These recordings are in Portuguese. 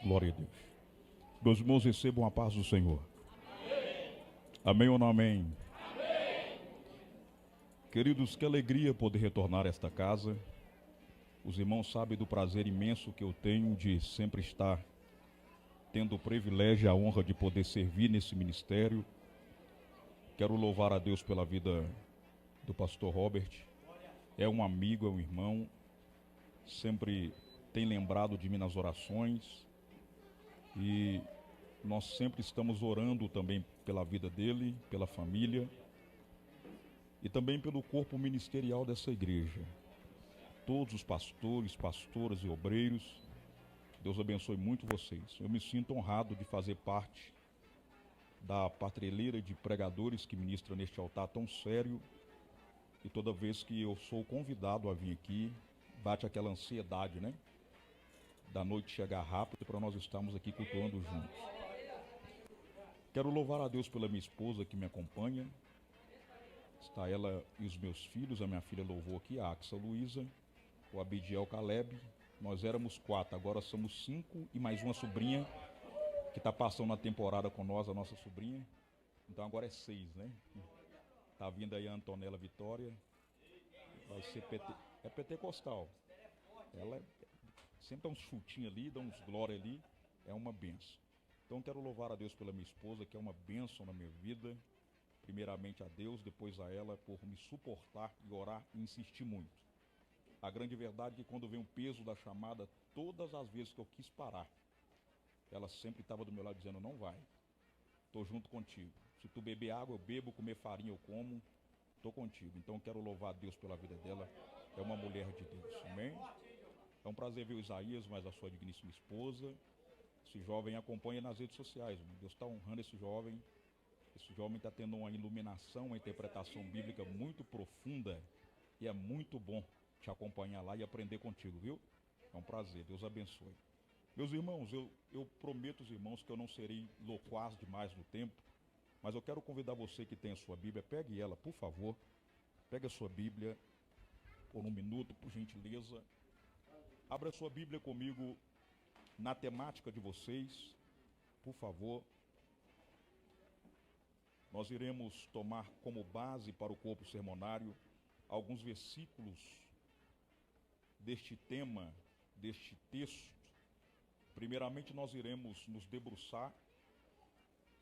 Glória a Deus. Meus irmãos, recebam a paz do Senhor. Amém ou não amém? Queridos, que alegria poder retornar a esta casa. Os irmãos sabem do prazer imenso que eu tenho de sempre estar tendo o privilégio e a honra de poder servir nesse ministério. Quero louvar a Deus pela vida do pastor Robert. É um amigo, é um irmão, sempre tem lembrado de mim nas orações e nós sempre estamos orando também pela vida dele, pela família e também pelo corpo ministerial dessa igreja. Todos os pastores, pastoras e obreiros, Deus abençoe muito vocês. Eu me sinto honrado de fazer parte da patrelheira de pregadores que ministra neste altar tão sério. E toda vez que eu sou convidado a vir aqui, bate aquela ansiedade, né? Da noite chegar rápido para nós estarmos aqui cultuando juntos. Quero louvar a Deus pela minha esposa que me acompanha. Está ela e os meus filhos, a minha filha louvou aqui, a Axa Luísa, o Abidiel Caleb. Nós éramos 4, agora somos 5 e mais uma sobrinha que está passando a temporada com nós, a nossa sobrinha. Então agora é 6, né? Tá vindo aí a Antonella Vitória. Vai ser é pentecostal. Ela sempre dá uns chutinhos ali, dá uns glória ali. É uma benção. Então quero louvar a Deus pela minha esposa, que é uma bênção na minha vida. Primeiramente a Deus, depois a ela, por me suportar e orar e insistir muito. A grande verdade é que quando vem o peso da chamada, todas as vezes que eu quis parar, ela sempre estava do meu lado dizendo, não vai, estou junto contigo. Se tu beber água, eu bebo, comer farinha, eu como, estou contigo. Então quero louvar a Deus pela vida dela, é uma mulher de Deus, amém? É um prazer ver o Isaías, mas a sua digníssima esposa. Esse jovem acompanha nas redes sociais, Deus está honrando esse jovem está tendo uma iluminação, uma interpretação bíblica muito profunda e é muito bom te acompanhar lá e aprender contigo, viu? É um prazer, Deus abençoe. Meus irmãos, eu prometo aos irmãos que eu não serei loquaz demais no tempo, mas eu quero convidar você que tem a sua Bíblia, pegue ela, por favor, pegue a sua Bíblia por um minuto, por gentileza. Abra a sua Bíblia comigo na temática de vocês, por favor. Nós iremos tomar como base para o corpo sermonário alguns versículos deste tema, deste texto. Primeiramente, nós iremos nos debruçar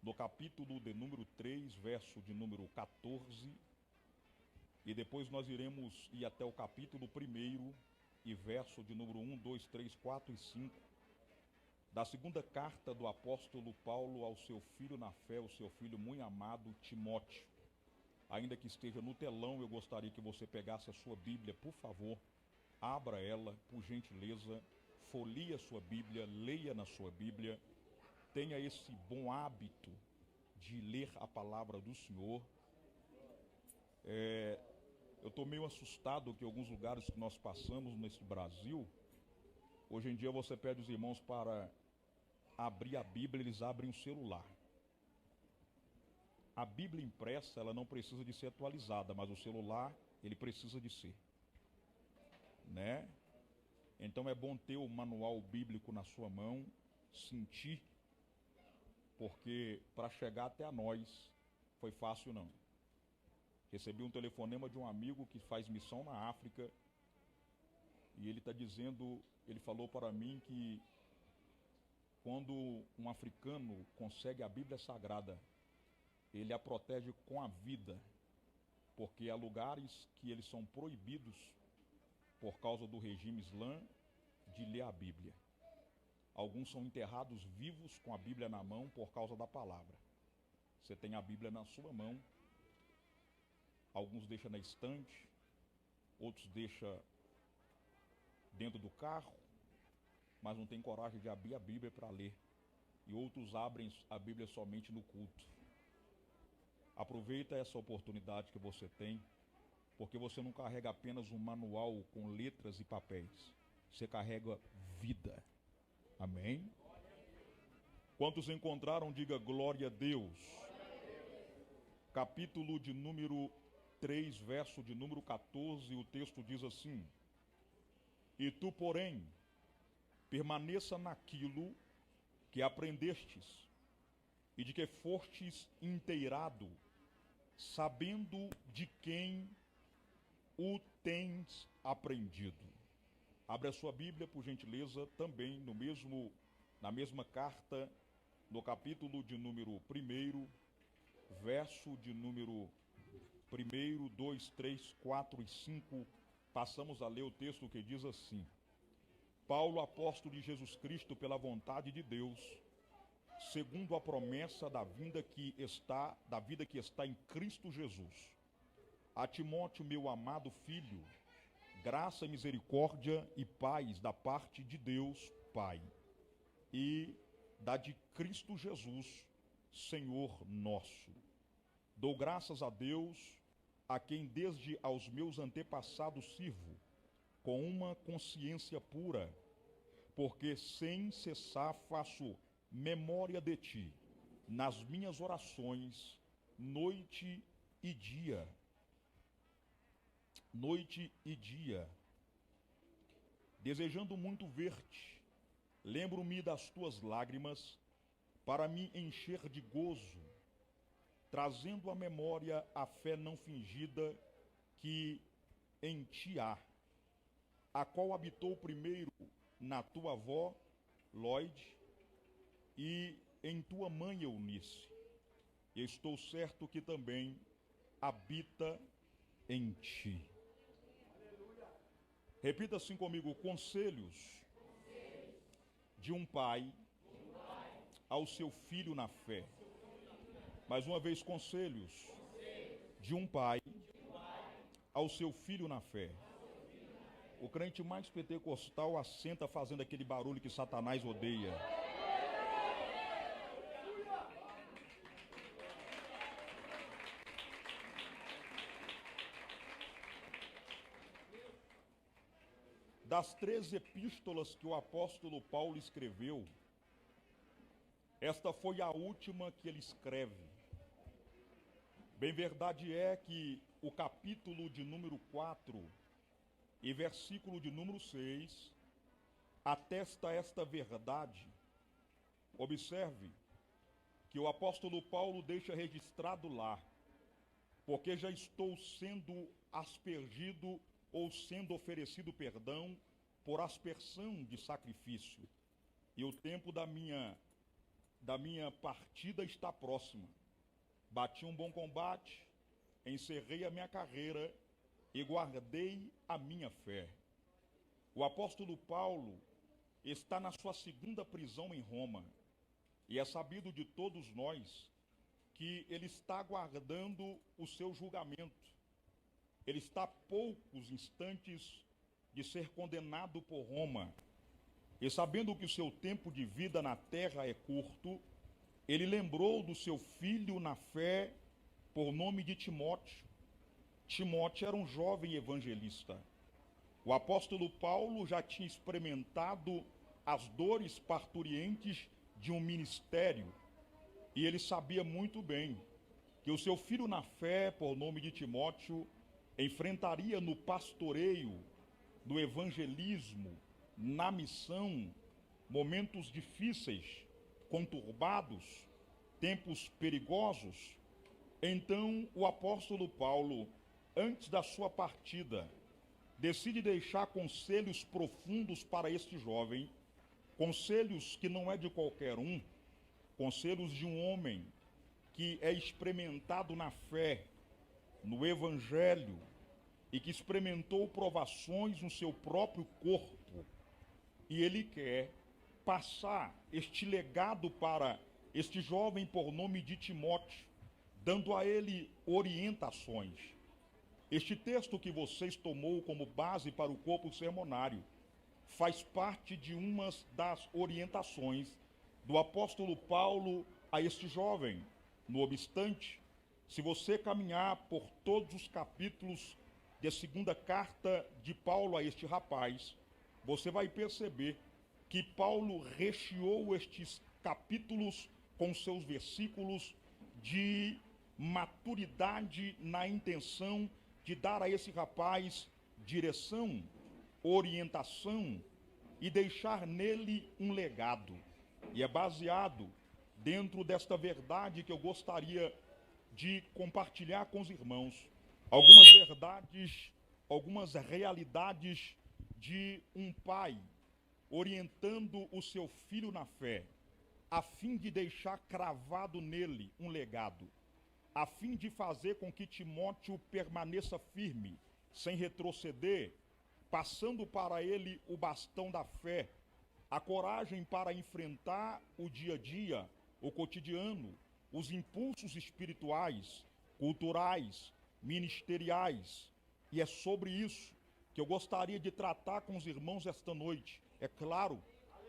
no capítulo de número 3, verso de número 14, e depois nós iremos ir até o capítulo 1 e verso de número 1, 2, 3, 4 e 5, da segunda carta do apóstolo Paulo ao seu filho na fé, o seu filho muito amado Timóteo. Ainda que esteja no telão, eu gostaria que você pegasse a sua Bíblia, por favor, abra ela, por gentileza, folheie a sua Bíblia, leia na sua Bíblia, tenha esse bom hábito de ler a palavra do Senhor. Eu estou meio assustado que em alguns lugares que nós passamos nesse Brasil, hoje em dia você pede os irmãos para abrir a Bíblia, eles abrem o celular. A Bíblia impressa, ela não precisa de ser atualizada, mas o celular, ele precisa de ser, né? Então é bom ter o manual bíblico na sua mão, sentir, porque para chegar até a nós foi fácil não. Recebi um telefonema de um amigo que faz missão na África e ele está dizendo, ele falou para mim que quando um africano consegue a Bíblia Sagrada, ele a protege com a vida, porque há lugares que eles são proibidos por causa do regime islã de ler a Bíblia. Alguns são enterrados vivos com a Bíblia na mão por causa da palavra. Você tem a Bíblia na sua mão, alguns deixam na estante, outros deixam dentro do carro, mas não tem coragem de abrir a Bíblia para ler. E outros abrem a Bíblia somente no culto. Aproveita essa oportunidade que você tem, porque você não carrega apenas um manual com letras e papéis. Você carrega vida. Amém? Quantos encontraram, diga glória a Deus. Capítulo de número 3, verso de número 14, o texto diz assim: E tu, porém, permaneça naquilo que aprendestes e de que fostes inteirado, sabendo de quem o tens aprendido. Abre a sua Bíblia, por gentileza, também na mesma carta, no capítulo de número 1, verso de número 1, 2, 3, 4 e 5, passamos a ler o texto que diz assim: Paulo, apóstolo de Jesus Cristo, pela vontade de Deus, segundo a promessa da vida que está em Cristo Jesus, a Timóteo, meu amado filho, graça, misericórdia e paz da parte de Deus, Pai, e da de Cristo Jesus, Senhor nosso. Dou graças a Deus, a quem desde aos meus antepassados sirvo, com uma consciência pura, porque sem cessar faço memória de ti, nas minhas orações, noite e dia, desejando muito ver-te. Lembro-me das tuas lágrimas, para me encher de gozo, trazendo à memória a fé não fingida que em ti há, a qual habitou primeiro na tua avó, Lloyd, e em tua mãe, Eunice. E estou certo que também habita em ti. Repita assim comigo: conselhos de um pai ao seu filho na fé. Mais uma vez, conselhos de um pai ao seu filho na fé. O crente mais pentecostal assenta fazendo aquele barulho que Satanás odeia. Das 3 epístolas que o apóstolo Paulo escreveu, esta foi a última que ele escreve. Bem verdade é que o capítulo de número 4 e versículo de número 6 atesta esta verdade. Observe que o apóstolo Paulo deixa registrado lá: porque já estou sendo aspergido ou sendo oferecido perdão por aspersão de sacrifício, e o tempo da minha partida está próxima. Bati um bom combate, encerrei a minha carreira e guardei a minha fé. O apóstolo Paulo está na sua 2ª prisão em Roma, e é sabido de todos nós que ele está aguardando o seu julgamento. Ele está a poucos instantes de ser condenado por Roma. E sabendo que o seu tempo de vida na terra é curto, ele lembrou do seu filho na fé por nome de Timóteo. Timóteo era um jovem evangelista. O apóstolo Paulo já tinha experimentado as dores parturientes de um ministério, e ele sabia muito bem que o seu filho na fé, por nome de Timóteo, enfrentaria no pastoreio, no evangelismo, na missão, momentos difíceis, conturbados, tempos perigosos. Então, o apóstolo Paulo, antes da sua partida, decide deixar conselhos profundos para este jovem, conselhos que não é de qualquer um, conselhos de um homem que é experimentado na fé, no evangelho, e que experimentou provações no seu próprio corpo. E ele quer passar este legado para este jovem por nome de Timóteo, dando a ele orientações. Este texto que vocês tomou como base para o corpo sermonário faz parte de uma das orientações do apóstolo Paulo a este jovem. No obstante, se você caminhar por todos os capítulos da 2ª carta de Paulo a este rapaz, você vai perceber que Paulo recheou estes capítulos com seus versículos de maturidade na intenção de dar a esse rapaz direção, orientação e deixar nele um legado. E é baseado dentro desta verdade que eu gostaria de compartilhar com os irmãos algumas verdades, algumas realidades de um pai orientando o seu filho na fé, a fim de deixar cravado nele um legado, a fim de fazer com que Timóteo permaneça firme, sem retroceder, passando para ele o bastão da fé, a coragem para enfrentar o dia a dia, o cotidiano, os impulsos espirituais, culturais, ministeriais. E é sobre isso que eu gostaria de tratar com os irmãos esta noite. É claro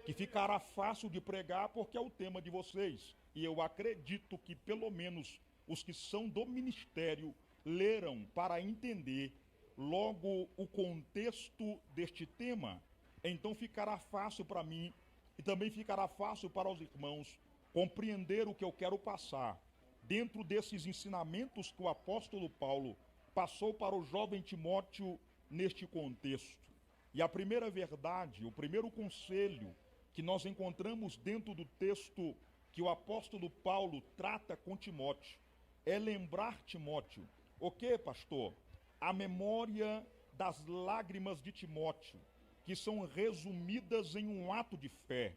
que ficará fácil de pregar porque é o tema de vocês. E eu acredito que pelo menos os que são do ministério leram para entender logo o contexto deste tema. Então ficará fácil para mim e também ficará fácil para os irmãos compreender o que eu quero passar dentro desses ensinamentos que o apóstolo Paulo passou para o jovem Timóteo neste contexto. E a primeira verdade, o primeiro conselho que nós encontramos dentro do texto que o apóstolo Paulo trata com Timóteo é lembrar Timóteo. O que, pastor? A memória das lágrimas de Timóteo, que são resumidas em um ato de fé.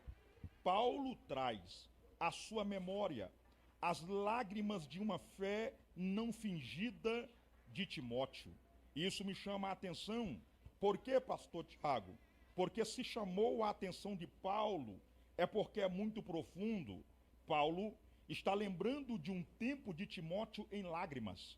Paulo traz à sua memória as lágrimas de uma fé não fingida de Timóteo. Isso me chama a atenção. Por que, pastor Tiago? Porque se chamou a atenção de Paulo, é porque é muito profundo. Paulo está lembrando de um tempo de Timóteo em lágrimas.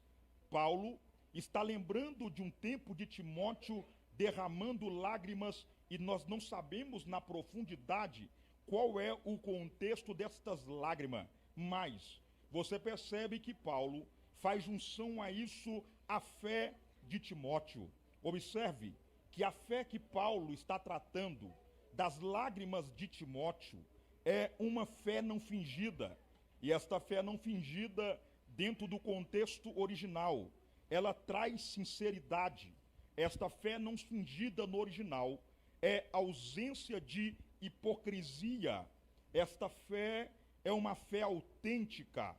Paulo está lembrando de um tempo de Timóteo derramando lágrimas, e nós não sabemos na profundidade qual é o contexto destas lágrimas. Mas você percebe que Paulo faz junção a isso a fé de Timóteo. Observe que a fé que Paulo está tratando das lágrimas de Timóteo é uma fé não fingida. E esta fé não fingida, dentro do contexto original, ela traz sinceridade. Esta fé não fingida no original é ausência de hipocrisia. Esta fé é uma fé autêntica.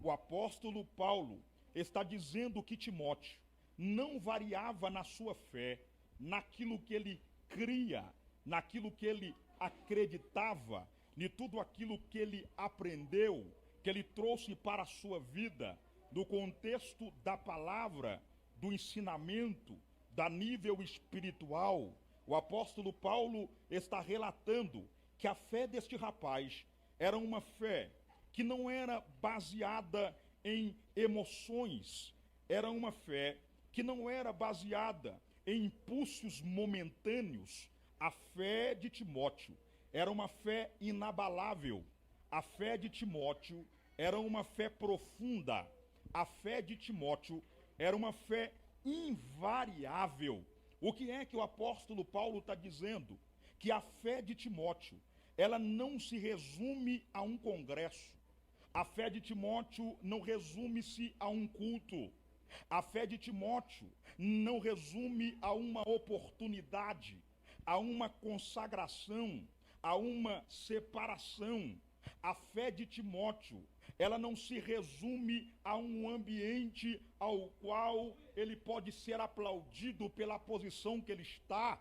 O apóstolo Paulo está dizendo que Timóteo não variava na sua fé, naquilo que ele cria, naquilo que ele acreditava, de tudo aquilo que ele aprendeu, que ele trouxe para a sua vida, no contexto da palavra, do ensinamento, da nível espiritual. O apóstolo Paulo está relatando que a fé deste rapaz era uma fé que não era baseada em emoções, era uma fé que não era baseada em impulsos momentâneos. A fé de Timóteo era uma fé inabalável. A fé de Timóteo era uma fé profunda. A fé de Timóteo era uma fé invariável. O que é que o apóstolo Paulo está dizendo? Que a fé de Timóteo, ela não se resume a um congresso. A fé de Timóteo não resume-se a um culto. A fé de Timóteo não resume a uma oportunidade, a uma consagração, a uma separação. A fé de Timóteo, ela não se resume a um ambiente ao qual ele pode ser aplaudido pela posição que ele está.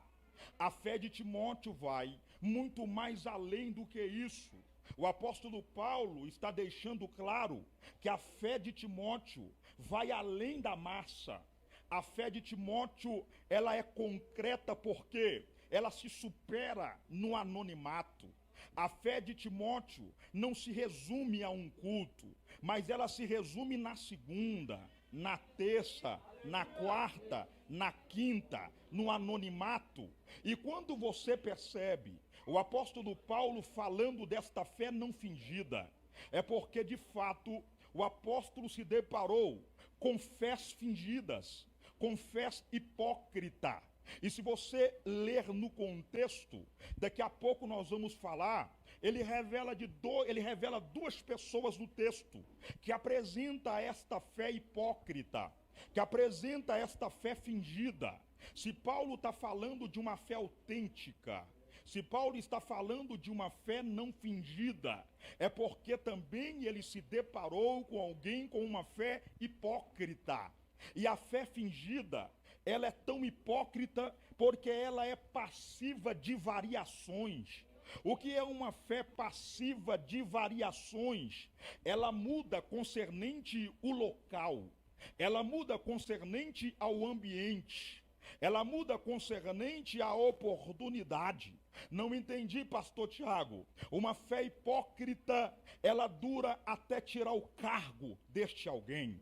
A fé de Timóteo vai muito mais além do que isso. O apóstolo Paulo está deixando claro que a fé de Timóteo vai além da massa. A fé de Timóteo, ela é concreta porque ela se supera no anonimato. A fé de Timóteo não se resume a um culto, mas ela se resume na segunda, na terça, na quarta, na quinta, no anonimato. E quando você percebe o apóstolo Paulo falando desta fé não fingida, é porque de fato o apóstolo se deparou com fés fingidas, com fés hipócrita. E se você ler no contexto, daqui a pouco nós vamos falar, ele revela duas pessoas no texto que apresenta esta fé hipócrita, que apresenta esta fé fingida. Se Paulo está falando de uma fé autêntica, Se Paulo está falando de uma fé não fingida, é porque também ele se deparou com alguém com uma fé hipócrita. E a fé fingida, ela é tão hipócrita porque ela é passiva de variações. O que é uma fé passiva de variações? Ela muda concernente o local, ela muda concernente ao ambiente, ela muda concernente à oportunidade. Não entendi, pastor Tiago. Uma fé hipócrita, ela dura até tirar o cargo deste alguém.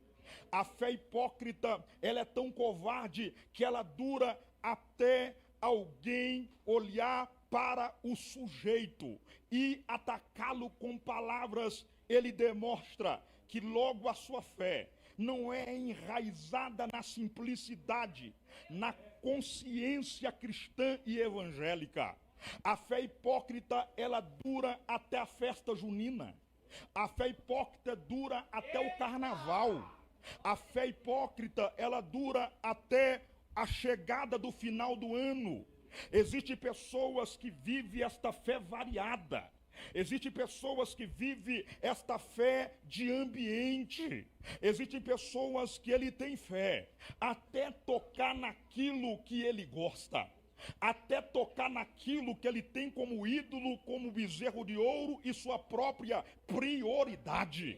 A fé hipócrita, ela é tão covarde que ela dura até alguém olhar para o sujeito e atacá-lo com palavras. Ele demonstra que logo a sua fé não é enraizada na simplicidade, na consciência cristã e evangélica. A fé hipócrita, ela dura até a festa junina. A fé hipócrita dura até o carnaval. A fé hipócrita, ela dura até a chegada do final do ano. Existem pessoas que vivem esta fé variada. Existem pessoas que vivem esta fé de ambiente. Existem pessoas que ele tem fé até tocar naquilo que ele gosta, até tocar naquilo que ele tem como ídolo, como bezerro de ouro e sua própria prioridade.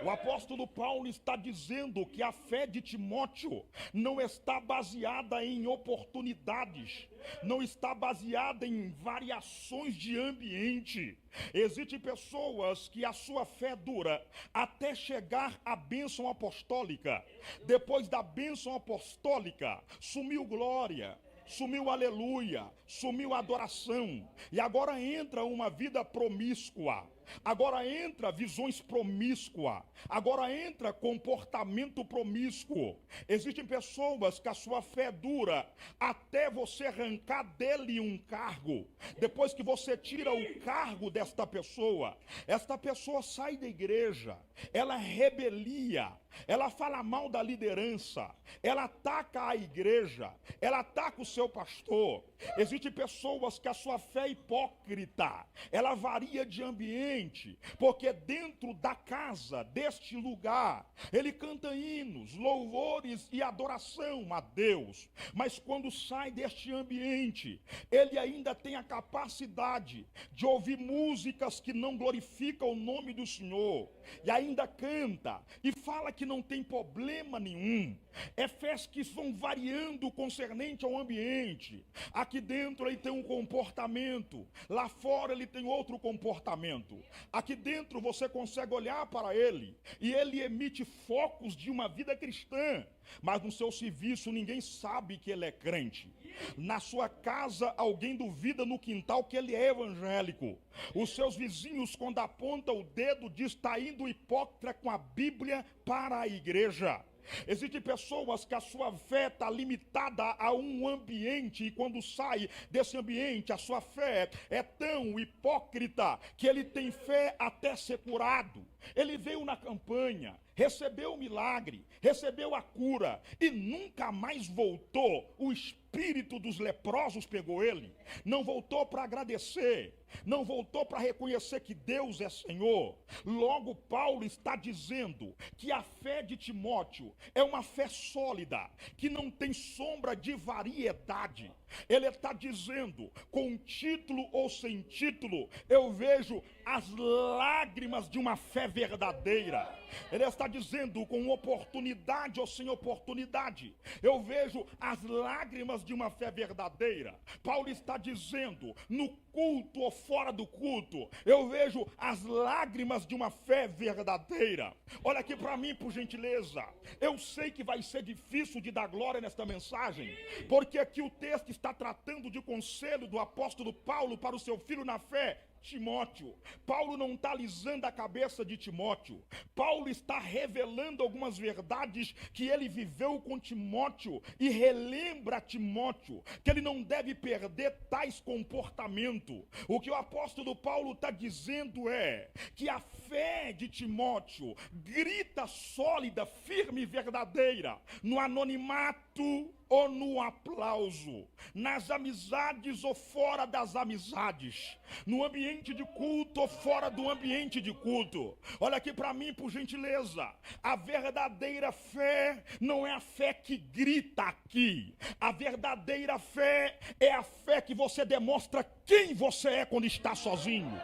O apóstolo Paulo está dizendo que a fé de Timóteo não está baseada em oportunidades, não está baseada em variações de ambiente. Existem pessoas que a sua fé dura até chegar à bênção apostólica. Depois da bênção apostólica, sumiu glória, sumiu aleluia, sumiu adoração, e agora entra uma vida promíscua, agora entra visões promíscuas, agora entra comportamento promíscuo. Existem pessoas que a sua fé dura até você arrancar dele um cargo. Depois que você tira o cargo desta pessoa, esta pessoa sai da igreja, ela rebelia, ela fala mal da liderança, ela ataca a igreja, ela ataca o seu pastor. Existem pessoas que a sua fé é hipócrita, ela varia de ambiente, porque dentro da casa, deste lugar, ele canta hinos, louvores e adoração a Deus, mas quando sai deste ambiente, ele ainda tem a capacidade de ouvir músicas que não glorificam o nome do Senhor, e ainda canta e fala que não tem problema nenhum. É fés que vão variando concernente ao ambiente. Aqui dentro ele tem um comportamento, lá fora ele tem outro comportamento. Aqui dentro você consegue olhar para ele e ele emite focos de uma vida cristã, mas no seu serviço ninguém sabe que ele é crente. Na sua casa alguém duvida no quintal que ele é evangélico. Os seus vizinhos, quando apontam o dedo, diz: está indo hipócrita com a Bíblia para a igreja. Existem pessoas que a sua fé está limitada a um ambiente, e quando sai desse ambiente, a sua fé é tão hipócrita que ele tem fé até ser curado. Ele veio na campanha, recebeu o milagre, recebeu a cura e nunca mais voltou. O espírito dos leprosos pegou ele, não voltou para agradecer, não voltou para reconhecer que Deus é Senhor. Logo, Paulo está dizendo que a fé de Timóteo é uma fé sólida, que não tem sombra de variedade. Ele está dizendo, com título ou sem título, eu vejo as lágrimas de uma fé verdadeira. Ele está dizendo, com oportunidade ou sem oportunidade, eu vejo as lágrimas de uma fé verdadeira. Paulo está dizendo, no culto ou fora do culto, eu vejo as lágrimas de uma fé verdadeira. Olha aqui para mim, por gentileza. Eu sei que vai ser difícil de dar glória nesta mensagem, porque aqui o texto está tratando de conselho do apóstolo Paulo para o seu filho na fé, Timóteo. Paulo não está alisando a cabeça de Timóteo. Paulo está revelando algumas verdades que ele viveu com Timóteo e relembra a Timóteo que ele não deve perder tais comportamentos. O que o apóstolo Paulo está dizendo é que a fé de Timóteo grita sólida, firme e verdadeira no anonimato ou no aplauso, nas amizades ou fora das amizades, no ambiente de culto ou fora do ambiente de culto. Olha aqui para mim, por gentileza. A verdadeira fé não é a fé que grita aqui. A verdadeira fé é a fé que você demonstra quem você é quando está sozinho,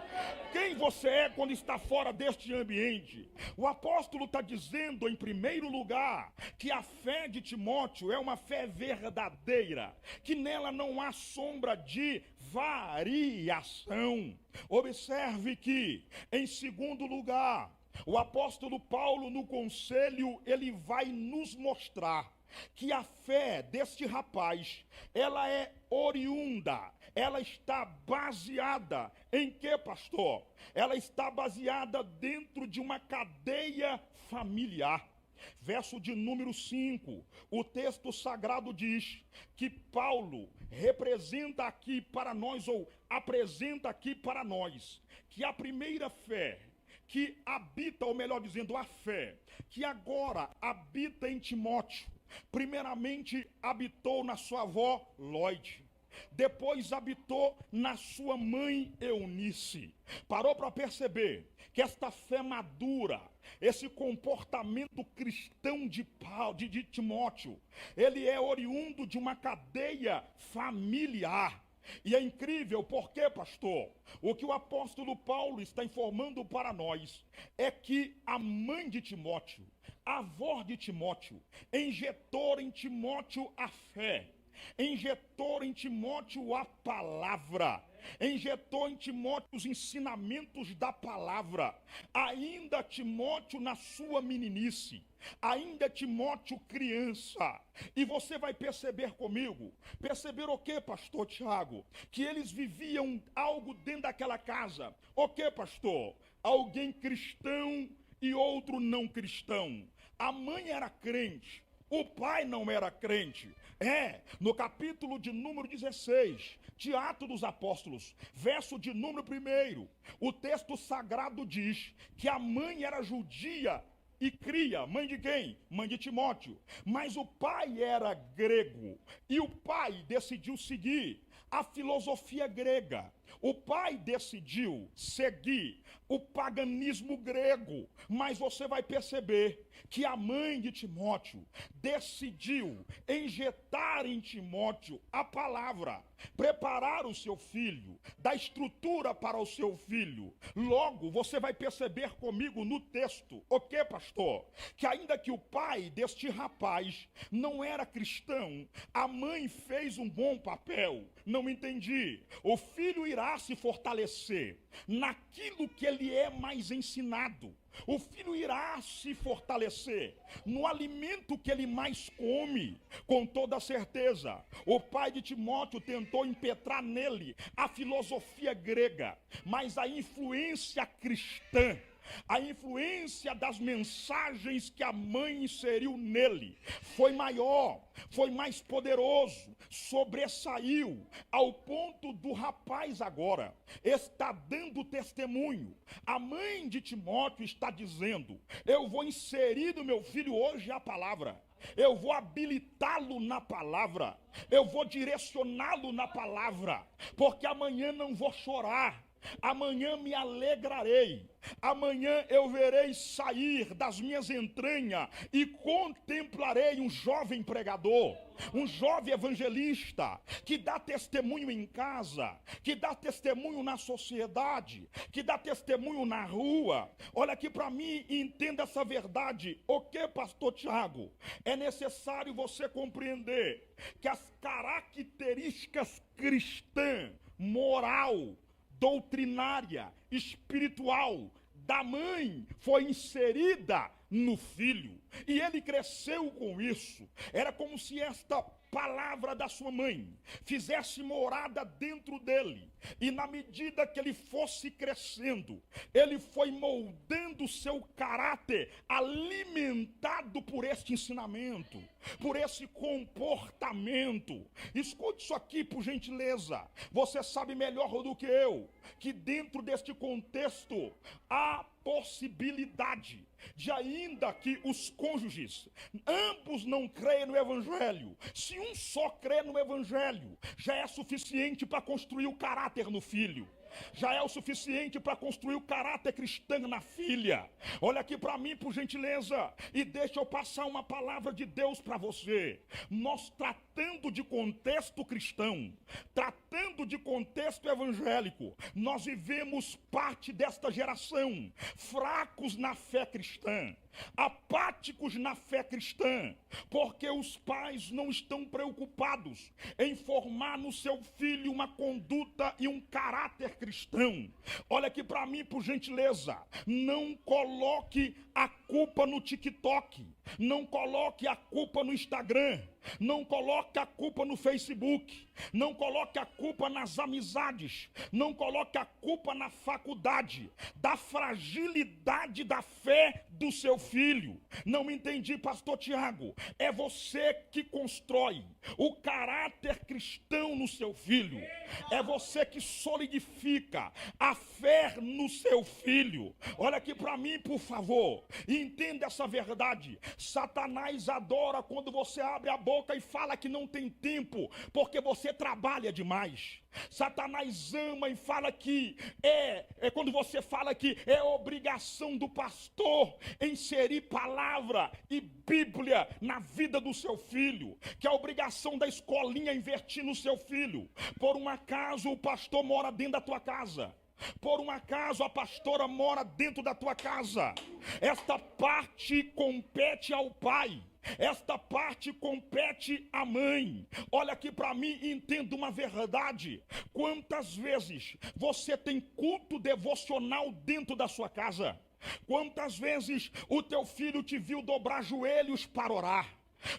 quem você é quando está fora deste ambiente. O apóstolo está dizendo, em primeiro lugar, que a fé de Timóteo é uma fé verdadeira, que nela não há sombra de variação. Observe que, em segundo lugar, o apóstolo Paulo, no conselho, ele vai nos mostrar que a fé deste rapaz, ela é oriunda, ela está baseada em quê, pastor? Ela está baseada dentro de uma cadeia familiar. Verso de número 5, o texto sagrado diz que Paulo representa aqui para nós, ou apresenta aqui para nós, que a primeira fé que habita, ou melhor dizendo, a fé que agora habita em Timóteo, primeiramente habitou na sua avó Lóide, depois habitou na sua mãe Eunice. Parou para perceber que esta fé madura, esse comportamento cristão de Timóteo, ele é oriundo de uma cadeia familiar. E é incrível, porque, pastor, o que o apóstolo Paulo está informando para nós é que a mãe de Timóteo, a avó de Timóteo, injetou em Timóteo a fé, injetou em Timóteo a palavra, injetou em Timóteo os ensinamentos da palavra. Ainda Timóteo na sua meninice, ainda Timóteo criança. E você vai perceber comigo, perceber o que, pastor Tiago? Que eles viviam algo dentro daquela casa. O que, pastor? Alguém cristão e outro não cristão. A mãe era crente, o pai não era crente. No capítulo de número 16, de Atos dos Apóstolos, verso de número 1, o texto sagrado diz que a mãe era judia e cria. Mãe de quem? Mãe de Timóteo. Mas o pai era grego, e o pai decidiu seguir a filosofia grega. O pai decidiu seguir o paganismo grego, mas você vai perceber que a mãe de Timóteo decidiu injetar em Timóteo a palavra, preparar o seu filho, dar estrutura para o seu filho. Logo, você vai perceber comigo no texto, o que, pastor? Que ainda que o pai deste rapaz não era cristão, a mãe fez um bom papel. Não entendi. O filho irá se fortalecer naquilo que ele é mais ensinado. O filho irá se fortalecer no alimento que ele mais come, com toda certeza. O pai de Timóteo tentou impetrar nele a filosofia grega, mas a influência cristã, a influência das mensagens que a mãe inseriu nele foi maior, foi mais poderoso, sobressaiu, ao ponto do rapaz agora está dando testemunho. A mãe de Timóteo está dizendo: eu vou inserir no meu filho hoje a palavra, eu vou habilitá-lo na palavra, eu vou direcioná-lo na palavra, porque amanhã não vou chorar, amanhã me alegrarei, amanhã eu verei sair das minhas entranhas e contemplarei um jovem pregador, um jovem evangelista, que dá testemunho em casa, que dá testemunho na sociedade, que dá testemunho na rua. Olha aqui para mim e entenda essa verdade. O que, pastor Tiago? É necessário você compreender que as características cristã, moral, doutrinária, espiritual da mãe foi inserida no filho, e ele cresceu com isso. Era como se esta palavra da sua mãe fizesse morada dentro dele, e na medida que ele fosse crescendo, ele foi moldando o seu caráter, alimentado por este ensinamento, por esse comportamento. Escute isso aqui, por gentileza. Você sabe melhor do que eu que dentro deste contexto a possibilidade de, ainda que os cônjuges, ambos não creem no evangelho, se um só crê no evangelho, já é suficiente para construir o caráter no filho. Já é o suficiente para construir o caráter cristão na filha. Olha aqui para mim, por gentileza, e deixa eu passar uma palavra de Deus para você. Nós tratando de contexto cristão, tratando de contexto evangélico, nós vivemos parte desta geração, fracos na fé cristã, apáticos na fé cristã, porque os pais não estão preocupados em formar no seu filho uma conduta e um caráter cristão. Olha aqui para mim, por gentileza, não coloque a culpa no TikTok, não coloque a culpa no Instagram, não coloque a culpa no Facebook, não coloque a culpa nas amizades, não coloque a culpa na faculdade, da fragilidade da fé do seu filho. Não me entendi, pastor Tiago. É você que constrói o caráter cristão no seu filho. É você que solidifica a fé no seu filho. Olha aqui para mim, por favor, e entenda essa verdade. Satanás adora quando você abre a boca e fala que não tem tempo, porque você trabalha demais. Satanás ama e fala que quando você fala que é obrigação do pastor inserir palavra e Bíblia na vida do seu filho, que é obrigação da escolinha investir no seu filho. Por um acaso o pastor mora dentro da tua casa, por um acaso a pastora mora dentro da tua casa, esta parte compete ao pai, esta parte compete à mãe. Olha aqui para mim e entenda uma verdade. Quantas vezes você tem culto devocional dentro da sua casa? Quantas vezes o teu filho te viu dobrar joelhos para orar?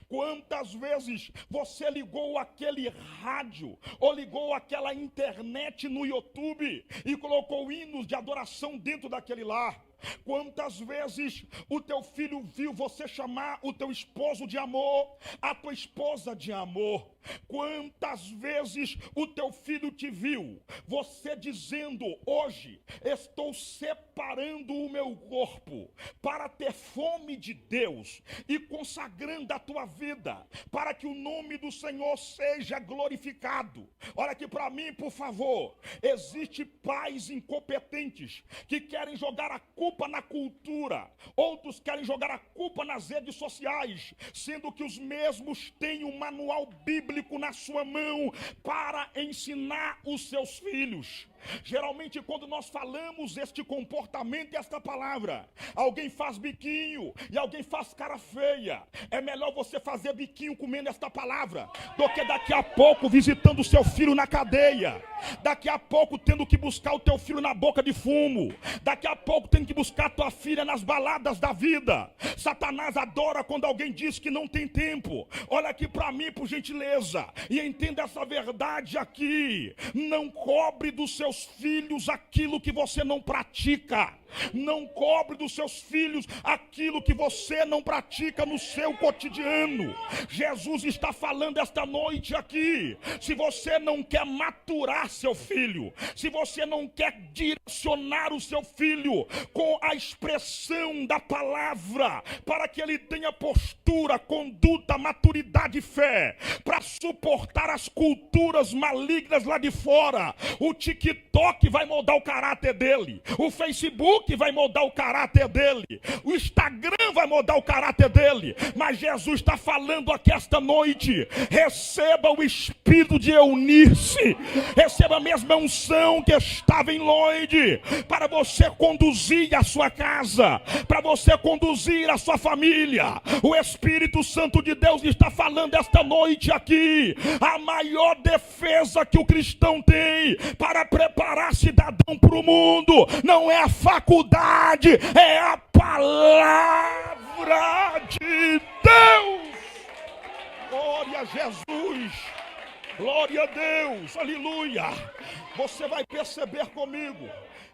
Quantas vezes você ligou aquele rádio ou ligou aquela internet no YouTube e colocou hinos de adoração dentro daquele lar? Quantas vezes o teu filho viu você chamar o teu esposo de amor, a tua esposa de amor? Quantas vezes o teu filho te viu você dizendo: hoje estou separando o meu corpo para ter fome de Deus e consagrando a tua vida para que o nome do Senhor seja glorificado? Olha aqui para mim, por favor. Existem pais incompetentes que querem jogar a culpa na cultura, outros querem jogar a culpa nas redes sociais, sendo que os mesmos têm um manual bíblico na sua mão para ensinar os seus filhos. Geralmente quando nós falamos este comportamento e esta palavra, alguém faz biquinho e alguém faz cara feia. É melhor você fazer biquinho comendo esta palavra do que daqui a pouco visitando o seu filho na cadeia, daqui a pouco tendo que buscar o teu filho na boca de fumo, daqui a pouco tendo que buscar a tua filha nas baladas da vida. Satanás adora quando alguém diz que não tem tempo. Olha aqui para mim, por gentileza, e entenda essa verdade aqui. Não cobre dos seus filhos aquilo que você não pratica. Não cobre dos seus filhos aquilo que você não pratica no seu cotidiano. Jesus está falando esta noite aqui. Se você não quer maturar seu filho, se você não quer direcionar o seu filho com a expressão da palavra, para que ele tenha postura, conduta, maturidade e fé, para suportar as culturas malignas lá de fora, o TikTok vai moldar o caráter dele, o Facebook vai mudar o caráter dele, o Instagram vai mudar o caráter dele. Mas Jesus está falando aqui esta noite: receba o espírito de Eunice, receba a mesma unção que estava em Lloyd, para você conduzir a sua casa, para você conduzir a sua família. O Espírito Santo de Deus está falando esta noite aqui: a maior defesa que o cristão tem para preparar cidadão para o mundo não é a faculdade, é a palavra de Deus. Glória a Jesus, glória a Deus, aleluia. Você vai perceber comigo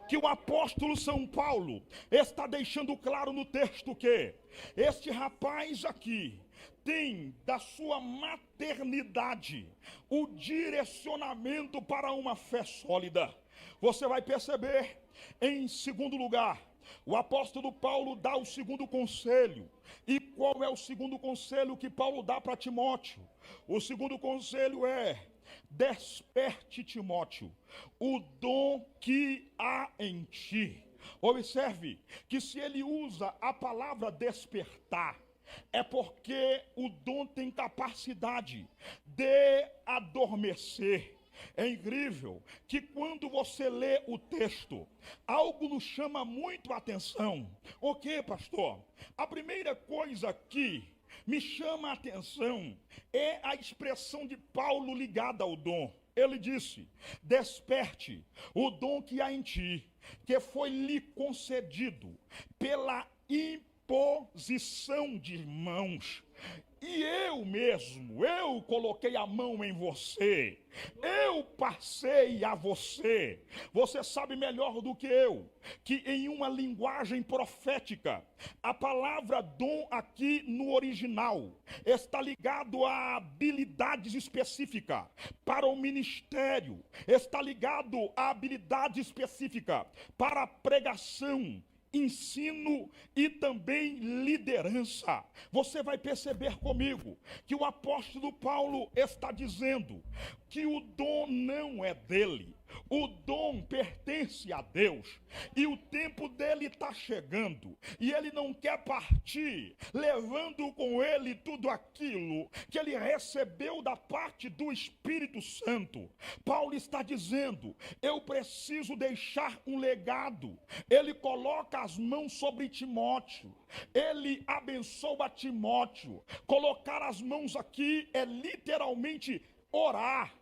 que o apóstolo São Paulo está deixando claro no texto que este rapaz aqui tem da sua maternidade o direcionamento para uma fé sólida. Você vai perceber, em segundo lugar, O apóstolo Paulo dá o segundo conselho. E qual é o segundo conselho que Paulo dá para Timóteo? O segundo conselho é: desperte, Timóteo, o dom que há em ti. Observe que se ele usa a palavra despertar, é porque o dom tem capacidade de adormecer. É incrível que quando você lê o texto, algo nos chama muito a atenção. O que, pastor? A primeira coisa que me chama a atenção é a expressão de Paulo ligada ao dom. Ele disse: desperte o dom que há em ti, que foi lhe concedido pela imposição de mãos. E eu mesmo, eu coloquei a mão em você, eu passei a você. Você sabe melhor do que eu, que em uma linguagem profética, a palavra dom aqui no original está ligado a habilidades específicas para o ministério, está ligado a habilidade específica para a pregação, ensino e também liderança. Você vai perceber comigo que o apóstolo Paulo está dizendo que o dom não é dele. O dom pertence a Deus e o tempo dele está chegando e ele não quer partir levando com ele tudo aquilo que ele recebeu da parte do Espírito Santo. Paulo está dizendo: eu preciso deixar um legado. Ele coloca as mãos sobre Timóteo, ele abençoa Timóteo. Colocar as mãos aqui é literalmente orar,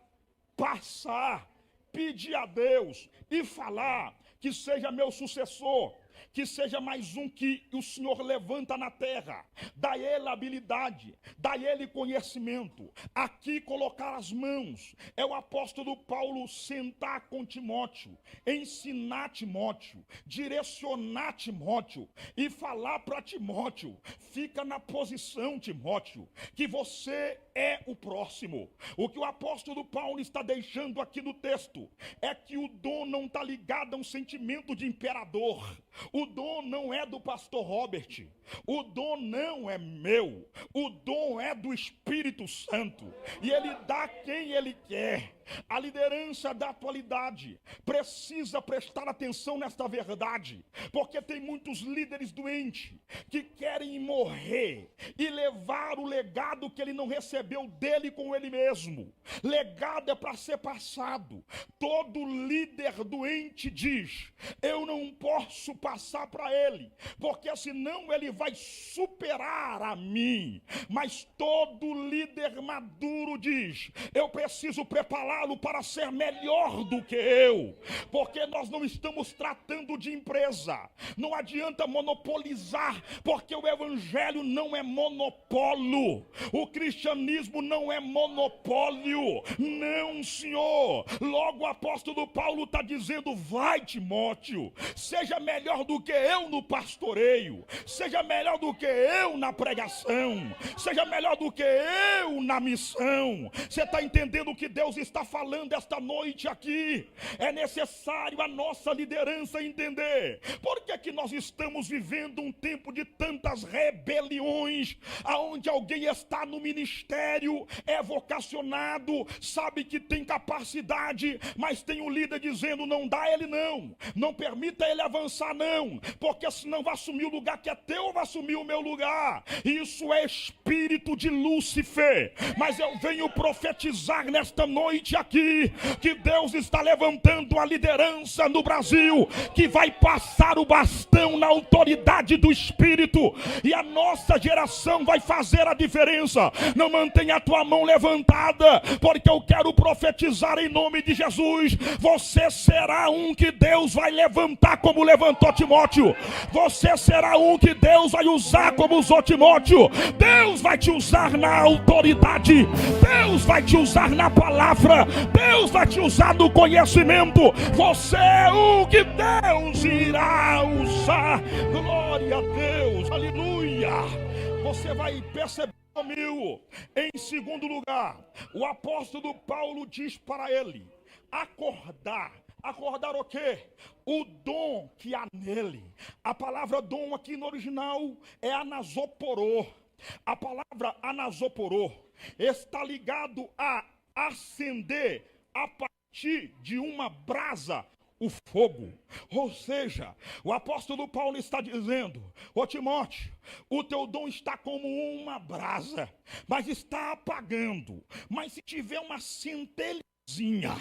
passar, pedir a Deus e falar que seja meu sucessor, que seja mais um que o Senhor levanta na terra. Dá ele habilidade, dá ele conhecimento. Aqui colocar as mãos é o apóstolo Paulo sentar com Timóteo, ensinar Timóteo, direcionar Timóteo e falar para Timóteo: fica na posição, Timóteo, que você é o próximo. O que o apóstolo Paulo está deixando aqui no texto é que o dom não está ligado a um sentimento de imperador. O dom não é do pastor Robert, o dom não é meu, o dom é do Espírito Santo e ele dá quem ele quer. A liderança da atualidade precisa prestar atenção nesta verdade, porque tem muitos líderes doentes que querem morrer e levar o legado que ele não recebeu dele com ele mesmo. Legado é para ser passado. Todo líder doente diz: eu não posso passar para ele, porque senão ele vai superar a mim. Mas todo líder maduro diz: eu preciso prepará-lo para ser melhor do que eu, porque nós não estamos tratando de empresa. Não adianta monopolizar, porque o evangelho não é monopólio, o cristianismo não é monopólio, não, senhor. Logo o apóstolo Paulo está dizendo: vai, Timóteo, seja melhor do que eu no pastoreio, seja melhor do que eu na pregação, seja melhor do que eu na missão. Você está entendendo o que Deus está falando esta noite aqui? É necessário a nossa liderança entender por que nós estamos vivendo um tempo de tantas rebeliões, aonde alguém está no ministério, é vocacionado, sabe que tem capacidade, mas tem um líder dizendo: não dá ele não permita ele avançar não, porque senão vai assumir o lugar que é teu, vai assumir o meu lugar. Isso é espírito de Lúcifer. Mas eu venho profetizar nesta noite aqui que Deus está levantando a liderança no Brasil, que vai passar o bastão na autoridade do Espírito, e a nossa geração vai fazer a diferença. Não mantenha a tua mão levantada, porque eu quero profetizar em nome de Jesus. Você será um que Deus vai levantar como levantou Timóteo. Você será um que Deus vai usar como usou Timóteo. Deus vai te usar na autoridade, Deus vai te usar na palavra, Deus vai te usar no conhecimento. Você é o que Deus irá usar. Glória a Deus, aleluia. Você vai perceber comigo. Em segundo lugar, o apóstolo Paulo diz para ele: acordar Acordar o quê? O dom que há nele. A palavra dom aqui no original é anasoporô. A palavra anasoporô está ligado a acender a partir de uma brasa o fogo. Ou seja, o apóstolo Paulo está dizendo: ô Timóteo, o teu dom está como uma brasa, mas está apagando. Mas se tiver uma centelhazinha,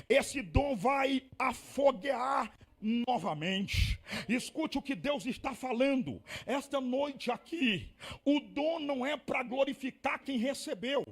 esse dom vai afoguear novamente. Escute o que Deus está falando esta noite aqui. O dom não é para glorificar quem recebeu.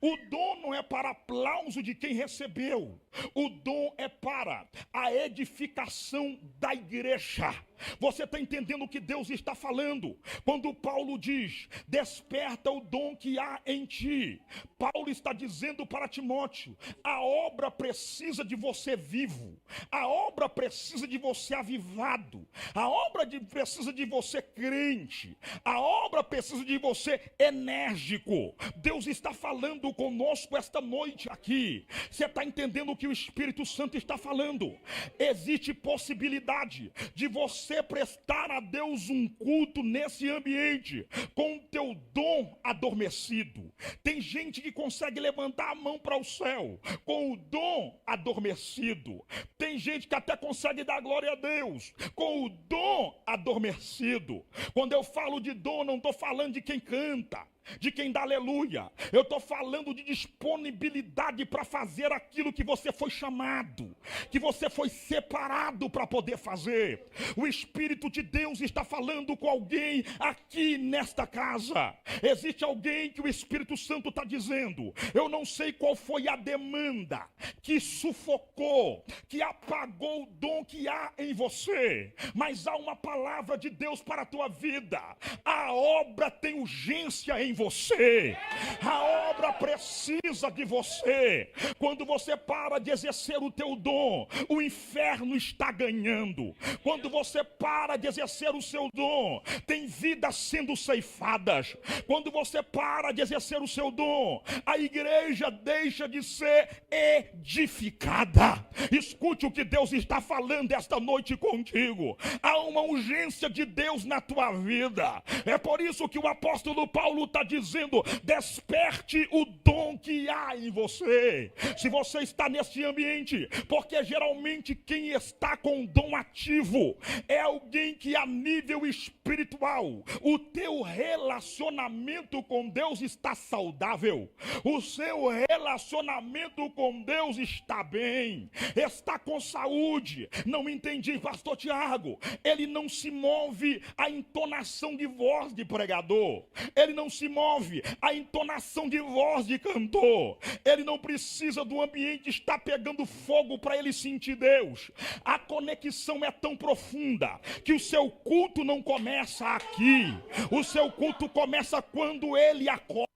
O dom não é para aplauso de quem recebeu. O dom é para a edificação da igreja. Você está entendendo o que Deus está falando? Quando Paulo diz: desperta o dom que há em ti, Paulo está dizendo para Timóteo: a obra precisa de você vivo, a obra precisa de você avivado, a obra precisa de você crente, a obra precisa de você enérgico. Deus está falando conosco esta noite aqui. Você está entendendo o que o Espírito Santo está falando? Existe possibilidade de você prestar a Deus um culto nesse ambiente com o teu dom adormecido. Tem gente que consegue levantar a mão para o céu com o dom adormecido. Tem gente que até consegue dar glória a Deus com o dom adormecido. Quando eu falo de dom, não estou falando de quem canta, de quem dá aleluia. Eu estou falando de disponibilidade para fazer aquilo que você foi chamado, que você foi separado para poder fazer. O Espírito de Deus está falando com alguém aqui nesta casa. Existe alguém que o Espírito Santo está dizendo: eu não sei qual foi a demanda que sufocou, que apagou o dom que há em você, mas há uma palavra de Deus para a tua vida. A obra tem urgência em você. A obra precisa de você. Quando você para de exercer o teu dom, o inferno está ganhando. Quando você para de exercer o seu dom, tem vidas sendo ceifadas. Quando você para de exercer o seu dom, a igreja deixa de ser edificada. Escute o que Deus está falando esta noite contigo. Há uma urgência de Deus na tua vida. É por isso que o apóstolo Paulo está dizendo: desperte o dom que há em você. Se você está nesse ambiente, porque geralmente quem está com o dom ativo é alguém que a nível espiritual, o teu relacionamento com Deus está saudável, o seu relacionamento com Deus está bem, está com saúde. Não entendi, pastor Tiago. Ele não se move a entonação de voz de pregador, ele não se move a entonação de voz de cantor, ele não precisa do ambiente estar pegando fogo para ele sentir Deus. A conexão é tão profunda que o seu culto não começa aqui, o seu culto começa quando ele acorda.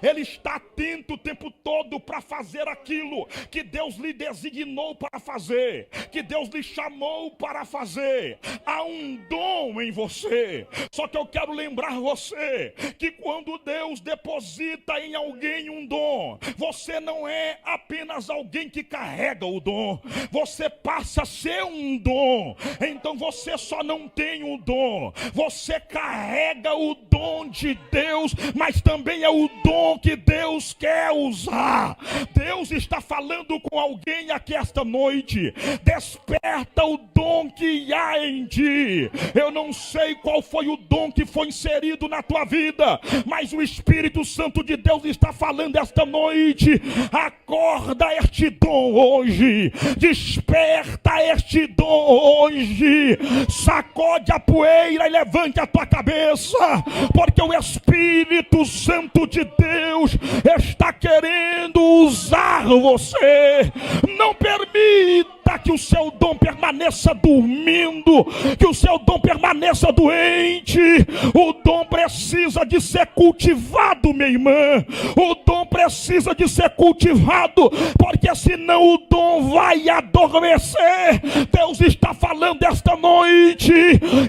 Ele está atento o tempo todo para fazer aquilo que Deus lhe designou para fazer, que Deus lhe chamou para fazer. Há um dom em você. Só que eu quero lembrar você que quando Deus deposita em alguém um dom, você não é apenas alguém que carrega o dom, você passa a ser um dom. Então você só não tem o dom, você carrega o dom de Deus, mas também é o dom que Deus quer usar. Deus está falando com alguém aqui esta noite: desperta o dom que há em ti. Eu não sei qual foi o dom que foi inserido na tua vida, mas o Espírito Santo de Deus está falando esta noite: acorda este dom hoje, desperta este dom hoje, sacode a poeira e levante a tua cabeça, porque o Espírito Santo de Deus está querendo usar você. Não permita que o seu dom permaneça dormindo, que o seu dom permaneça doente. O dom precisa de ser cultivado, minha irmã. O dom precisa de ser cultivado, porque senão o dom vai adormecer. Deus está falando esta noite: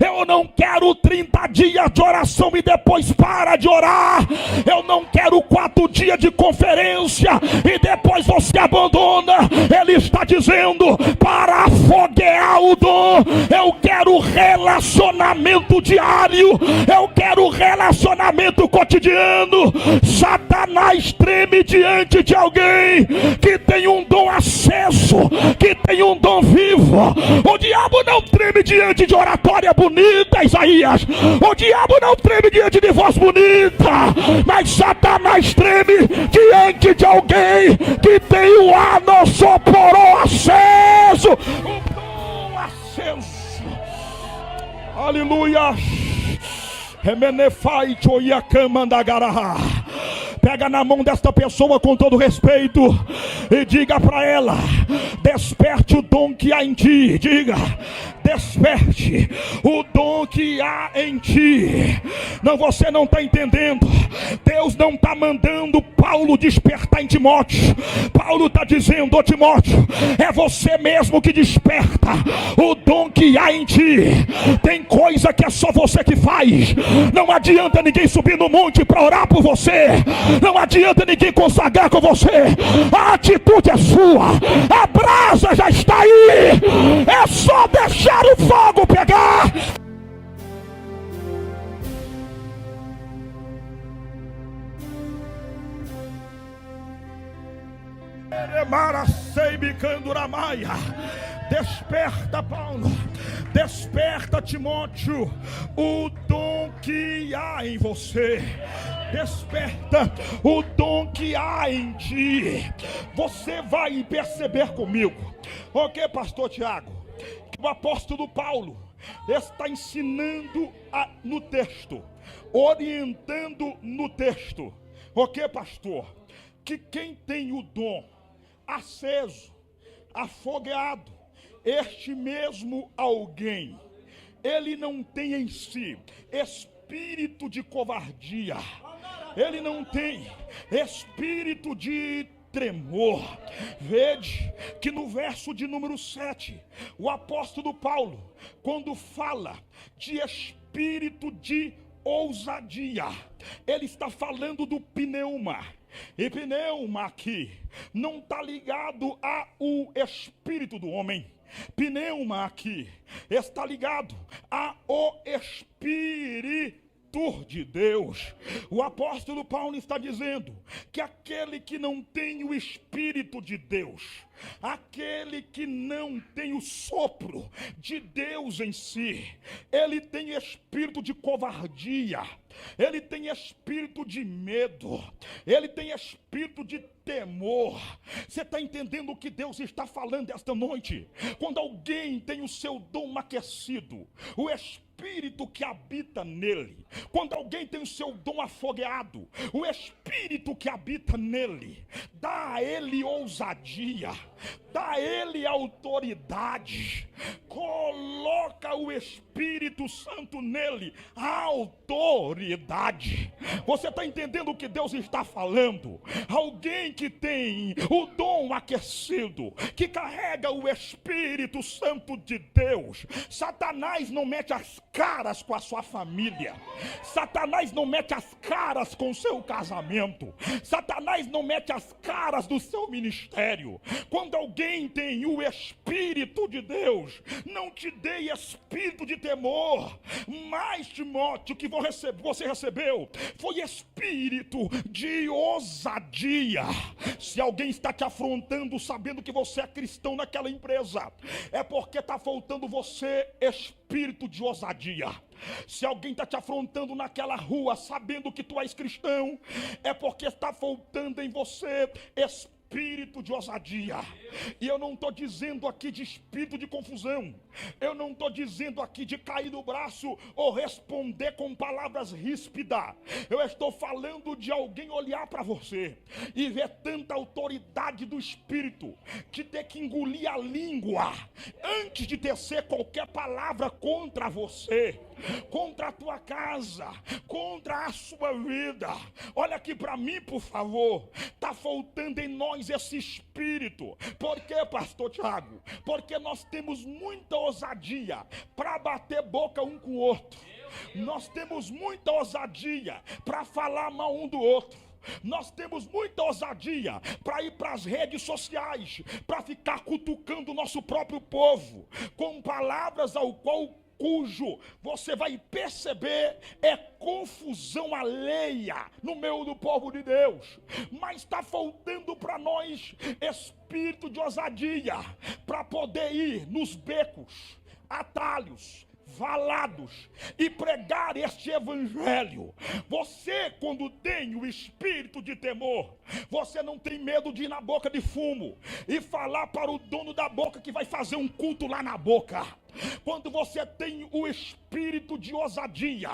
eu não quero 30 dias de oração e depois para de orar. Eu não quero 4 dias de conferência e depois você abandona. Ele está dizendo: para afoguear o dom. Eu quero relacionamento diário, eu quero relacionamento cotidiano. Satanás treme diante de alguém que tem um dom aceso, que tem um dom vivo. O diabo não treme diante de oratória bonita, Isaías. O diabo não treme diante de voz bonita, mas Satanás treme diante de alguém que tem o anossoporó aceso, o dom aceso. Aleluia. Remenefai choiacamandagara. Pega na mão desta pessoa com todo respeito e diga para ela: desperte o dom que há em ti. Diga: desperte o dom que há em ti. Não, você não está entendendo. Deus não está mandando Paulo despertar em Timóteo. Paulo está dizendo: ô Timóteo, é você mesmo que desperta o dom que há em ti. Tem coisa que é só você que faz. Não adianta ninguém subir no monte para orar por você. Não adianta ninguém consagrar com você. A atitude é sua. A brasa já está aí. É só deixar o fogo pegar. Desperta, Paulo. Desperta, Timóteo, o dom que há em você. Desperta o dom que há em ti. Você vai perceber comigo, ok, pastor Tiago, que o apóstolo Paulo está ensinando no texto, orientando no texto, ok, pastor, que quem tem o dom aceso, afogueado, este mesmo alguém, ele não tem em si espírito de covardia, ele não tem espírito de tremor. Vede que no verso de número 7, o apóstolo Paulo, quando fala de espírito de ousadia, ele está falando do pneuma. E pneuma aqui não está ligado ao espírito do homem. Pneuma aqui está ligado ao espírito de Deus. O apóstolo Paulo está dizendo que aquele que não tem o Espírito de Deus, aquele que não tem o sopro de Deus em si, ele tem espírito de covardia, ele tem espírito de medo, ele tem espírito de temor. Você está entendendo o que Deus está falando esta noite? Quando alguém tem o seu dom aquecido, o espírito que habita nele, quando alguém tem o seu dom afogueado, o espírito que habita nele, dá a ele ousadia, dá a ele autoridade, coloca o Espírito Santo nele, a autoridade. Você está entendendo o que Deus está falando? Alguém que tem o dom aquecido, que carrega o Espírito Santo de Deus, Satanás não mete as caras com a sua família, Satanás não mete as caras com o seu casamento, Satanás não mete as caras do seu ministério. Quando alguém tem o Espírito de Deus, não te dê espírito de temor, mas, Timóteo, que você recebeu foi espírito de ousadia. Se alguém está te afrontando sabendo que você é cristão naquela empresa, é porque está faltando você espírito de ousadia. Se alguém está te afrontando naquela rua sabendo que tu és cristão, é porque está faltando em você espírito de ousadia. E eu não estou dizendo aqui de espírito de confusão, eu não estou dizendo aqui de cair no braço ou responder com palavras ríspidas. Eu estou falando de alguém olhar para você e ver tanta autoridade do espírito que ter que engolir a língua antes de tecer qualquer palavra contra você, contra a tua casa, contra a sua vida. Olha aqui para mim, por favor. Está faltando em nós esse espírito. Por quê, pastor Tiago? Porque nós temos muita ousadia para bater boca um com o outro. Nós temos muita ousadia para falar mal um do outro. Nós temos muita ousadia para ir para as redes sociais, para ficar cutucando o nosso próprio povo, com palavras cujo você vai perceber é confusão alheia no meio do povo de Deus. Mas está faltando para nós espírito de ousadia para poder ir nos becos, atalhos, valados e pregar este evangelho. Você, quando tem o espírito de temor, você não tem medo de ir na boca de fumo e falar para o dono da boca que vai fazer um culto lá na boca. Quando você tem o espírito de ousadia,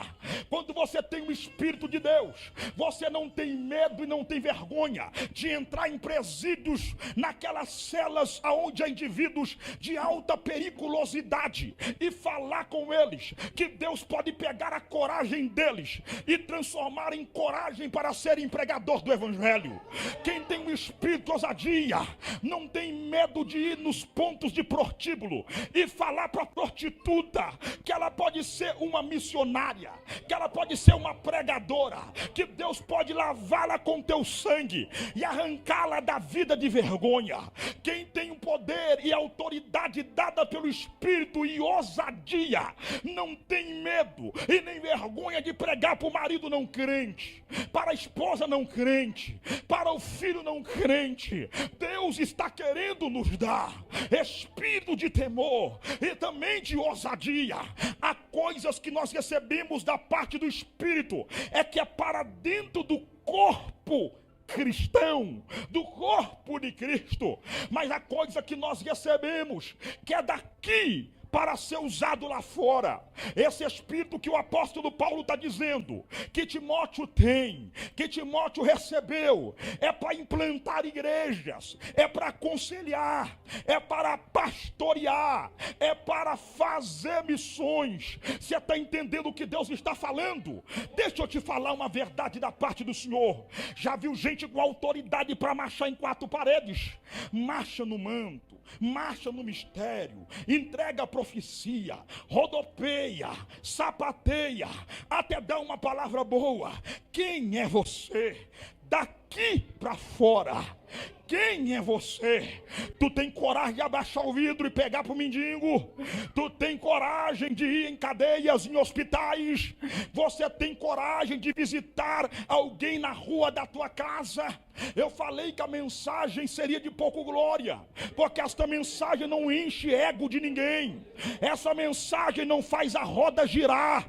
quando você tem o espírito de Deus, você não tem medo e não tem vergonha de entrar em presídios, naquelas celas onde há indivíduos de alta periculosidade, e falar com eles que Deus pode pegar a coragem deles e transformar em coragem para serem pregador do evangelho. Quem tem o espírito de ousadia não tem medo de ir nos pontos de prostíbulo e falar para prostituta que ela pode ser uma missionária, que ela pode ser uma pregadora, que Deus pode lavá-la com teu sangue e arrancá-la da vida de vergonha. Quem tem o poder e autoridade dada pelo Espírito e ousadia não tem medo e nem vergonha de pregar para o marido não crente, para a esposa não crente, para o filho não crente. Deus está querendo nos dar espírito de temor e também de ousadia. Há coisas que nós recebemos da parte do Espírito, é que é para dentro do corpo cristão, do corpo de Cristo, mas a coisa que nós recebemos, que é daqui para ser usado lá fora. Esse espírito que o apóstolo Paulo está dizendo, que Timóteo tem, que Timóteo recebeu, é para implantar igrejas, é para aconselhar, é para pastorear, é para fazer missões. Você está entendendo o que Deus está falando? Deixa eu te falar uma verdade da parte do Senhor. Já viu gente com autoridade para marchar em quatro paredes? Marcha no manto, marcha no mistério, entrega a profecia, rodopeia, sapateia, até dá uma palavra boa. Quem é você? Daqui para fora, quem é você? Tu tem coragem de abaixar o vidro e pegar pro mendigo? Tu tem coragem de ir em cadeias, em hospitais? Você tem coragem de visitar alguém na rua da tua casa? Eu falei que a mensagem seria de pouco glória, porque esta mensagem não enche ego de ninguém. Essa mensagem não faz a roda girar.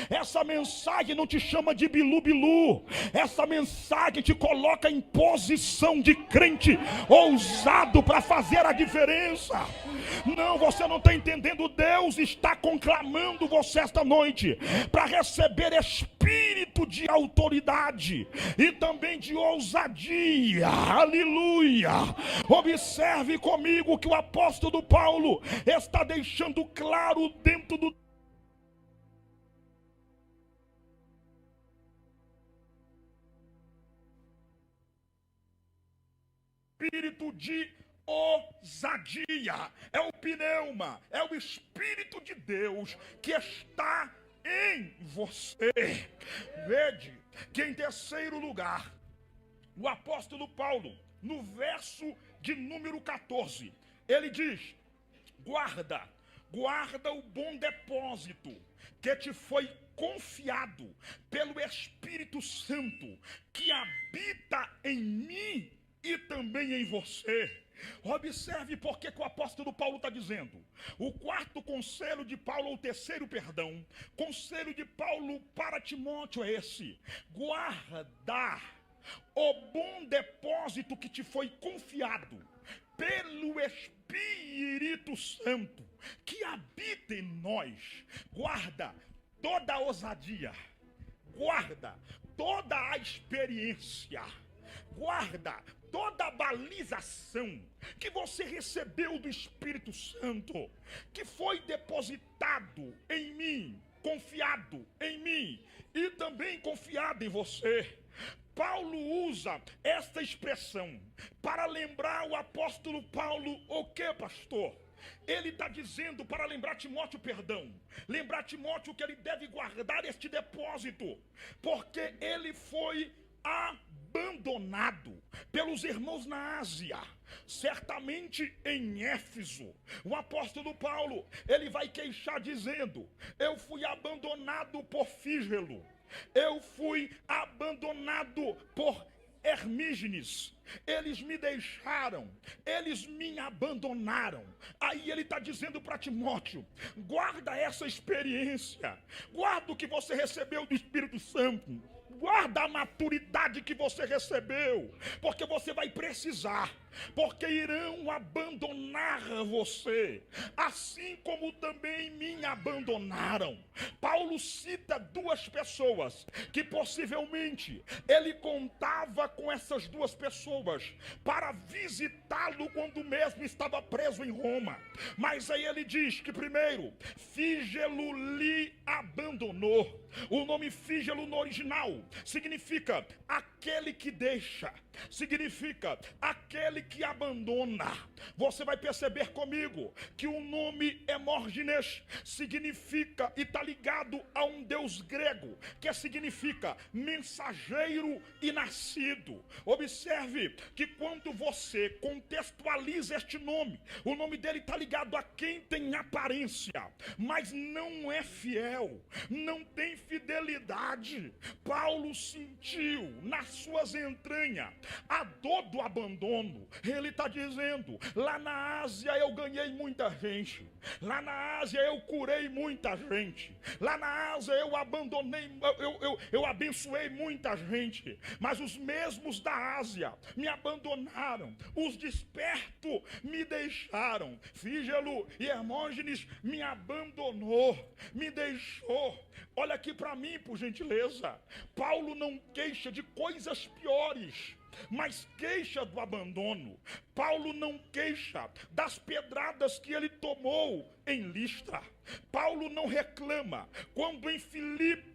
Essa mensagem não te chama de bilu-bilu. Essa mensagem te coloca em posição de crente ousado para fazer a diferença. Não, você não está entendendo. Deus está conclamando você esta noite para receber espírito de autoridade e também de ousadia. Aleluia. Observe comigo que o apóstolo Paulo está deixando claro dentro do espírito de ousadia, é o pneuma, é o Espírito de Deus que está em você. Vede que em terceiro lugar, o apóstolo Paulo, no verso de número 14, ele diz: guarda o bom depósito que te foi confiado pelo Espírito Santo que habita em mim e também em você. Observe porque que o apóstolo Paulo está dizendo. O quarto conselho de Paulo, ou terceiro, perdão, conselho de Paulo para Timóteo é esse: guarda o bom depósito que te foi confiado pelo Espírito Santo que habita em nós. Guarda toda a ousadia, guarda toda a experiência, guarda toda a balização que você recebeu do Espírito Santo, que foi depositado em mim, confiado em mim e também confiado em você. Paulo usa esta expressão para lembrar o apóstolo Paulo o que, pastor? Ele está dizendo para lembrar Timóteo, lembrar Timóteo que ele deve guardar este depósito, porque ele foi abandonado pelos irmãos na Ásia. Certamente em Éfeso, o apóstolo Paulo, ele vai queixar dizendo: eu fui abandonado por Fígelo, eu fui abandonado por Hermígenes, eles me deixaram, eles me abandonaram. Aí ele está dizendo para Timóteo: guarda essa experiência, guarda o que você recebeu do Espírito Santo, guarda a maturidade que você recebeu, porque você vai precisar, porque irão abandonar você, assim como também me abandonaram. Paulo cita duas pessoas que possivelmente ele contava com essas duas pessoas para visitá-lo quando mesmo estava preso em Roma. Mas aí ele diz que primeiro, Fígelo lhe abandonou. O nome Fígelo no original significa aquele que deixa, significa aquele que abandona. Você vai perceber comigo que o nome Hermógenes significa e está ligado a um deus grego, que significa mensageiro e nascido. Observe que quando você contextualiza este nome, o nome dele está ligado a quem tem aparência, mas não é fiel, não tem fidelidade. Paulo sentiu nas suas entranhas a dor do abandono. Ele está dizendo: lá na Ásia eu ganhei muita gente, lá na Ásia eu curei muita gente, lá na Ásia eu abandonei, eu abençoei muita gente, mas os mesmos da Ásia me abandonaram, os despertos me deixaram. Fígelo e Hermógenes me abandonou, me deixou. Olha aqui para mim, por gentileza. Paulo não queixa de coisas piores, mas queixa do abandono. Paulo não queixa das pedradas que ele tomou em Listra. Paulo não reclama quando em Filipe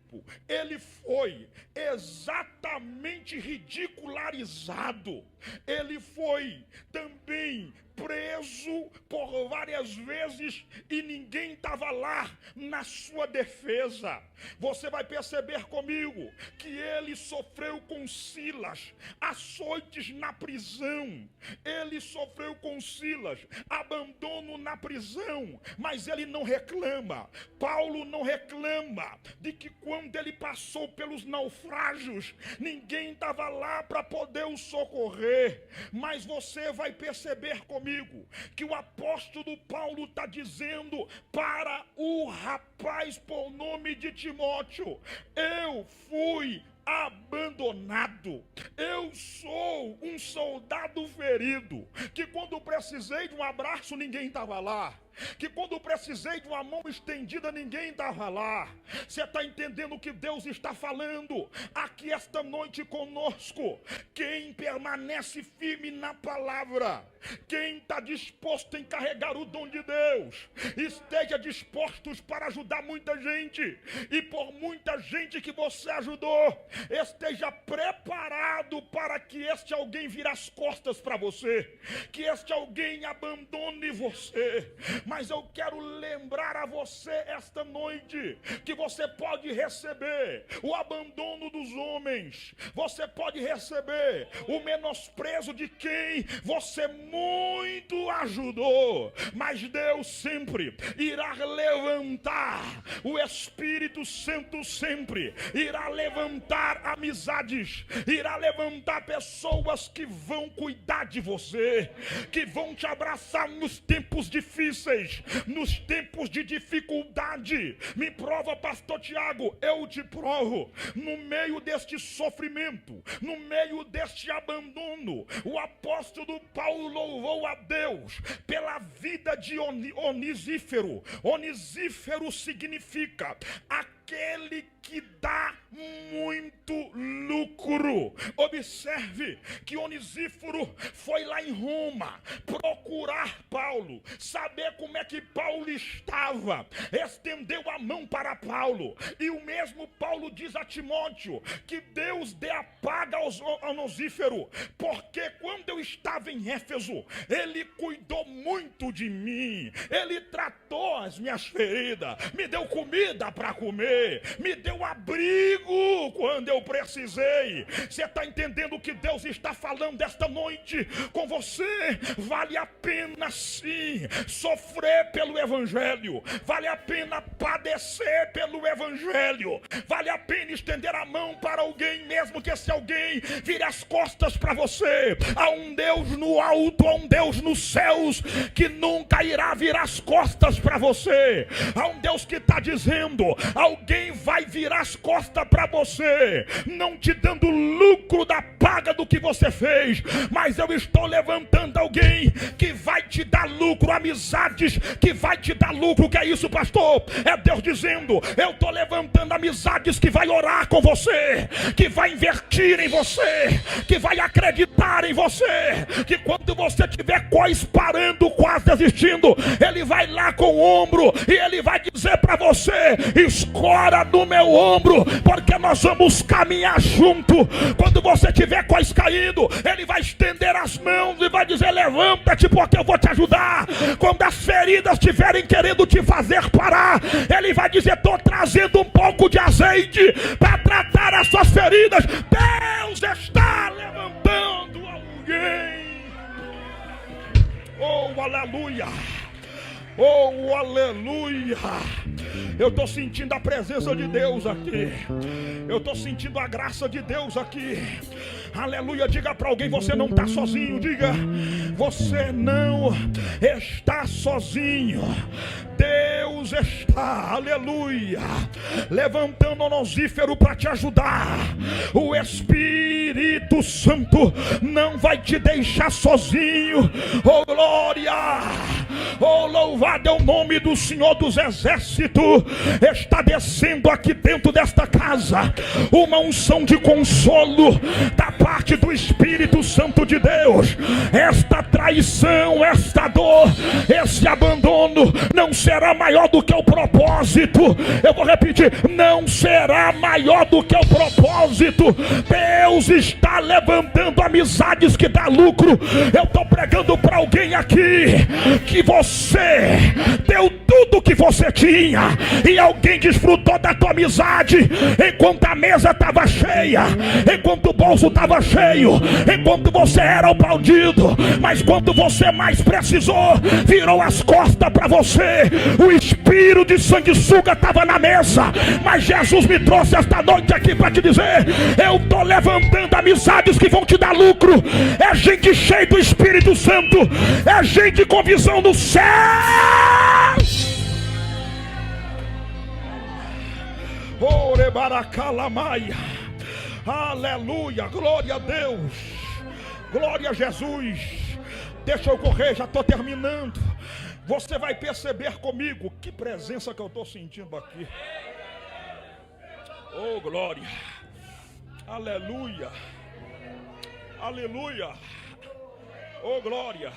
ele foi exatamente ridicularizado. Ele foi também preso por várias vezes e ninguém estava lá na sua defesa. Você vai perceber comigo que ele sofreu com Silas açoites na prisão, ele sofreu com Silas abandono na prisão, mas ele não reclama. Paulo não reclama de que quando ele passou pelos naufrágios ninguém estava lá para poder o socorrer. Mas você vai perceber comigo que o apóstolo Paulo está dizendo para o rapaz por nome de Timóteo: eu fui abandonado, eu sou um soldado ferido, que quando precisei de um abraço ninguém estava lá, que quando precisei de uma mão estendida ninguém estava lá. Você está entendendo o que Deus está falando aqui esta noite conosco? Quem permanece firme na palavra, quem está disposto a encarregar o dom de Deus, esteja dispostos para ajudar muita gente, e por muita gente que você ajudou, esteja preparado para que este alguém vire as costas para você, que este alguém abandone você. Mas eu quero lembrar a você esta noite que você pode receber o abandono dos homens, você pode receber o menosprezo de quem você muito ajudou, mas Deus sempre irá levantar, o Espírito Santo sempre irá levantar amizades, irá levantar pessoas que vão cuidar de você, que vão te abraçar nos tempos difíceis, nos tempos de dificuldade. Me prova, pastor Tiago, eu te provo. No meio deste sofrimento, no meio deste abandono, o apóstolo Paulo louvou a Deus pela vida de Onesíforo. Onesíforo significa aquele que dá muito lucro. Observe que Onesíforo foi lá em Roma procurar Paulo, saber como é que Paulo estava, estendeu a mão para Paulo, e o mesmo Paulo diz a Timóteo que Deus dê a paga a Onesíforo, porque quando eu estava em Éfeso, ele cuidou muito de mim, ele tratou as minhas feridas, me deu comida para comer, me deu abrigo quando eu precisei, Você está entendendo o que Deus está falando esta noite com você? Vale a pena sim sofrer pelo Evangelho, vale a pena padecer pelo Evangelho, vale a pena estender a mão para alguém, mesmo que esse alguém vire as costas para você. Há um Deus no alto, há um Deus nos céus que nunca irá virar as costas para você. Há um Deus que está dizendo: alguém vai virar as costas para você, não te dando lucro da paga do que você fez, mas eu estou levantando alguém que vai te dar lucro, amizades que vai te dar lucro. Que é isso, pastor? É Deus dizendo: eu estou levantando amizades que vai orar com você, que vai investir em você, que vai acreditar em você, que quando você tiver quase parando, quase desistindo, ele vai lá com o ombro e ele vai dizer para você: escora no meu ombro, porque nós vamos caminhar junto. Quando você tiver quase caído, ele vai estender as mãos e vai dizer: levanta-te, porque eu vou te ajudar. Quando as feridas estiverem querendo te fazer parar, ele vai dizer: estou trazendo um pouco de azeite para tratar as suas feridas. Deus está levantando alguém. Oh, aleluia! Oh, aleluia! Eu estou sentindo a presença de Deus aqui. Eu estou sentindo a graça de Deus aqui. Aleluia! Diga para alguém: você não está sozinho. Diga: você não está sozinho. Deus está, aleluia, levantando um onosífero para te ajudar. O Espírito Santo não vai te deixar sozinho. Oh, glória! Oh, louvado é o nome do Senhor dos Exércitos. Está descendo aqui dentro desta casa uma unção de consolo da parte do Espírito Santo de Deus. Esta traição, esta dor, esse abandono não será maior do que o propósito. Eu vou repetir: não será maior do que o propósito. Deus está levantando amizades que dá lucro. Eu estou pregando para alguém aqui que você deu tudo que você tinha e alguém desfrutou da tua amizade enquanto a mesa estava cheia, enquanto o bolso estava cheio, enquanto você era aplaudido. Mas quando você mais precisou, virou as costas para você. O espírito de sanguessuga estava na mesa, mas Jesus me trouxe esta noite aqui para te dizer: eu estou levantando amizades que vão te dar lucro. É gente cheia do Espírito Santo, é gente com visão do céu. Orebaracalamaia. Aleluia, glória a Deus, glória a Jesus. Deixa eu correr, já estou terminando. Você vai perceber comigo que presença que eu estou sentindo aqui. Oh, glória, aleluia, aleluia, oh, glória,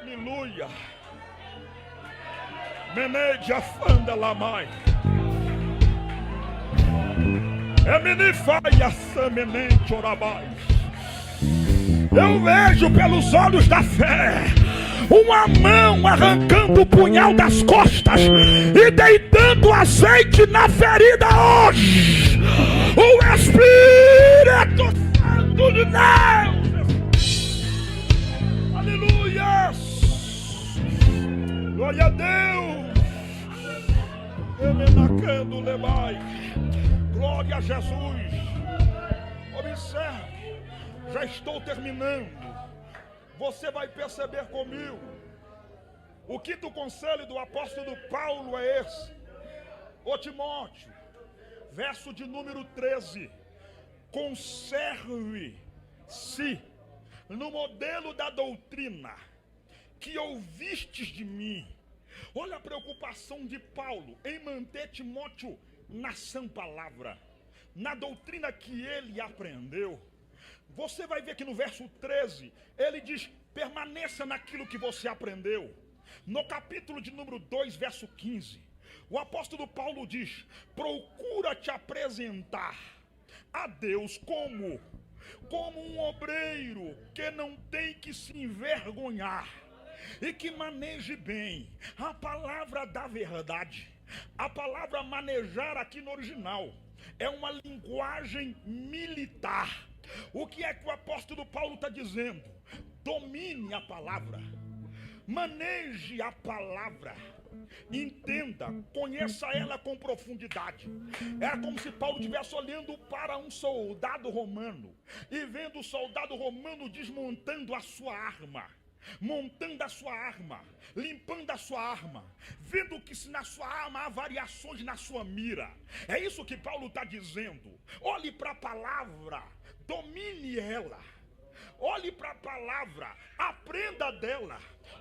aleluia. Menedia fanda lamai. Eminifaia samenente orabai. Eu vejo pelos olhos da fé uma mão arrancando o punhal das costas e deitando azeite na ferida hoje. O Espírito Santo de Deus. Aleluia. Glória a Deus. Emenacando lebai. Glória a Jesus. Observe, já estou terminando. Você vai perceber comigo. O quinto conselho do apóstolo Paulo é esse. Ô Timóteo, verso de número 13. Conserve-se no modelo da doutrina que ouvistes de mim. Olha a preocupação de Paulo em manter Timóteo na sã palavra, na doutrina que ele aprendeu. Você vai ver que no verso 13, ele diz: permaneça naquilo que você aprendeu. No capítulo de número 2, verso 15, o apóstolo Paulo diz: procura te apresentar a Deus como um obreiro que não tem que se envergonhar e que maneje bem a palavra da verdade. A palavra manejar aqui no original é uma linguagem militar. O que é que o apóstolo Paulo está dizendo? Domine a palavra, maneje a palavra, entenda, conheça ela com profundidade. Era como se Paulo estivesse olhando para um soldado romano e vendo o soldado romano desmontando a sua arma, montando a sua arma, limpando a sua arma, vendo que se na sua arma há variações na sua mira. É isso que Paulo está dizendo. Olhe para a palavra, domine ela. Olhe para a palavra, aprenda dela.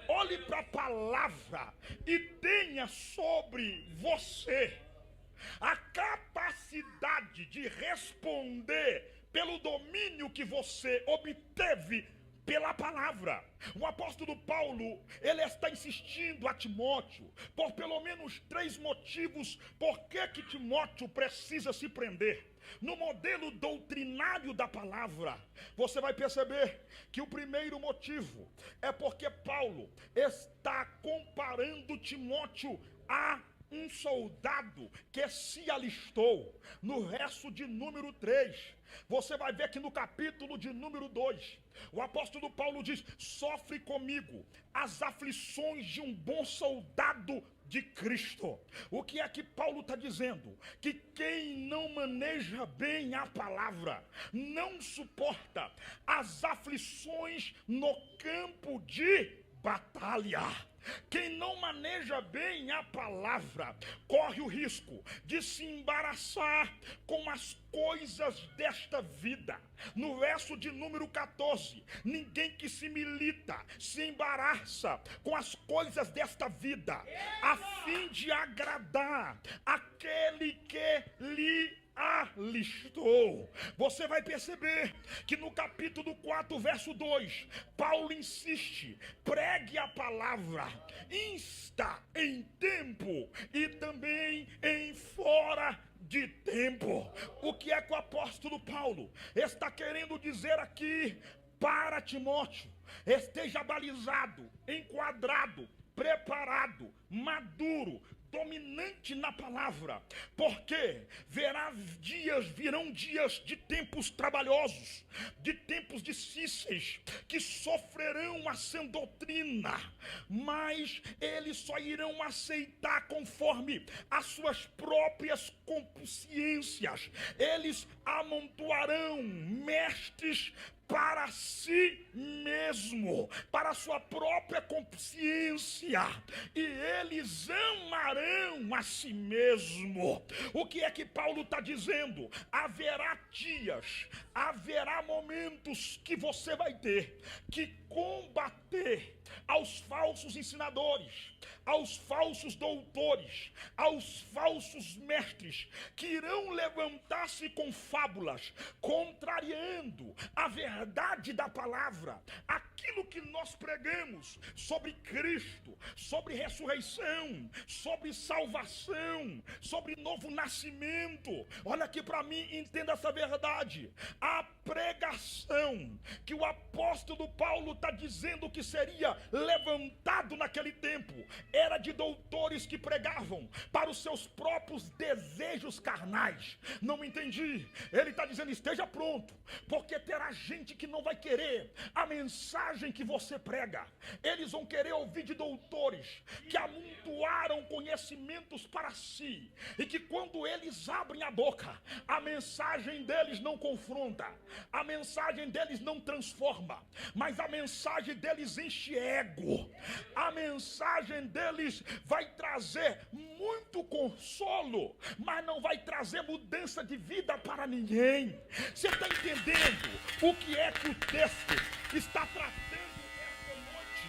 Olhe para a palavra e tenha sobre você a capacidade de responder pelo domínio que você obteve pela palavra. O apóstolo Paulo, ele está insistindo a Timóteo por pelo menos 3 motivos por que Timóteo precisa se prender no modelo doutrinário da palavra. Você vai perceber que o primeiro motivo é porque Paulo está comparando Timóteo a um soldado que se alistou. No verso de número 3, você vai ver que no capítulo de número 2, o apóstolo Paulo diz: sofre comigo as aflições de um bom soldado de Cristo. O que é que Paulo está dizendo? Que quem não maneja bem a palavra não suporta as aflições no campo de batalha. Quem não maneja bem a palavra corre o risco de se embaraçar com as coisas desta vida. No verso de número 14, ninguém que se milita se embaraça com as coisas desta vida, a fim de agradar aquele que lhe alistou. Você vai perceber que no capítulo 4, verso 2, Paulo insiste: pregue a palavra, insta em tempo e também em fora de tempo. O que é que o apóstolo Paulo está querendo dizer aqui para Timóteo? Esteja balizado, enquadrado, preparado, maduro, dominante na palavra, porque virão dias de tempos trabalhosos, de tempos difíceis, que sofrerão a sã doutrina, mas eles só irão aceitar conforme as suas próprias consciências. Eles amontoarão mestres para si mesmo, para a sua própria consciência, e eles amarão a si mesmo. O que é que Paulo está dizendo? Haverá dias, haverá momentos que você vai ter que combater aos falsos ensinadores, aos falsos doutores, aos falsos mestres, que irão levantar-se com fábulas, contrariando a verdade da palavra, aquilo que nós pregamos sobre Cristo, sobre ressurreição, sobre salvação, sobre novo nascimento. Olha aqui para mim, entenda essa verdade. A pregação que o apóstolo Paulo está dizendo que seria levantado naquele tempo era de doutores que pregavam para os seus próprios desejos carnais. Não entendi. Ele está dizendo: esteja pronto, porque terá gente que não vai querer a mensagem que você prega. Eles vão querer ouvir de doutores que amontoaram conhecimentos para si, e que quando eles abrem a boca, a mensagem deles não confronta, a mensagem deles não transforma, mas a mensagem deles enche ego. A mensagem deles vai trazer muito consolo, mas não vai trazer mudança de vida para ninguém. Você está entendendo o que é que o texto está tratando esta noite?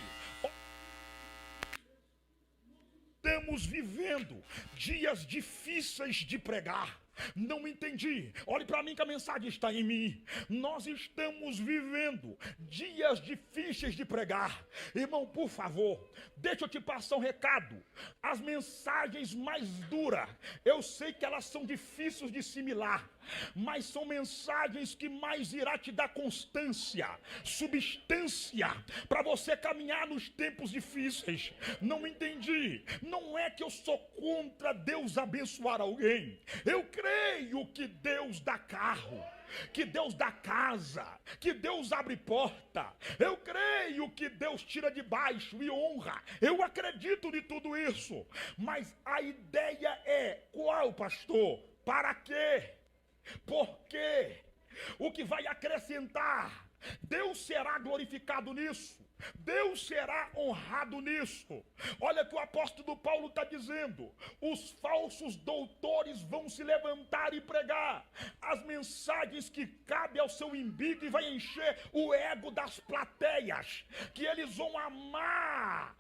Estamos vivendo dias difíceis de pregar. Não entendi. Olhe para mim que a mensagem está em mim. Nós estamos vivendo dias difíceis de pregar. Irmão, por favor, deixa eu te passar um recado. As mensagens mais duras, eu sei que elas são difíceis de assimilar, mas são mensagens que mais irá te dar constância, substância, para você caminhar nos tempos difíceis. Não entendi. Não é que eu sou contra Deus abençoar alguém. Eu creio creio que Deus dá carro, que Deus dá casa, que Deus abre porta. Eu creio que Deus tira de baixo e honra. Eu acredito em tudo isso. Mas a ideia é qual, pastor? Para quê? Por quê? O que vai acrescentar? Deus será glorificado nisso. Deus será honrado nisso. Olha que o apóstolo Paulo está dizendo: os falsos doutores vão se levantar e pregar as mensagens que cabem ao seu umbigo e vai encher o ego das plateias, que eles vão amar,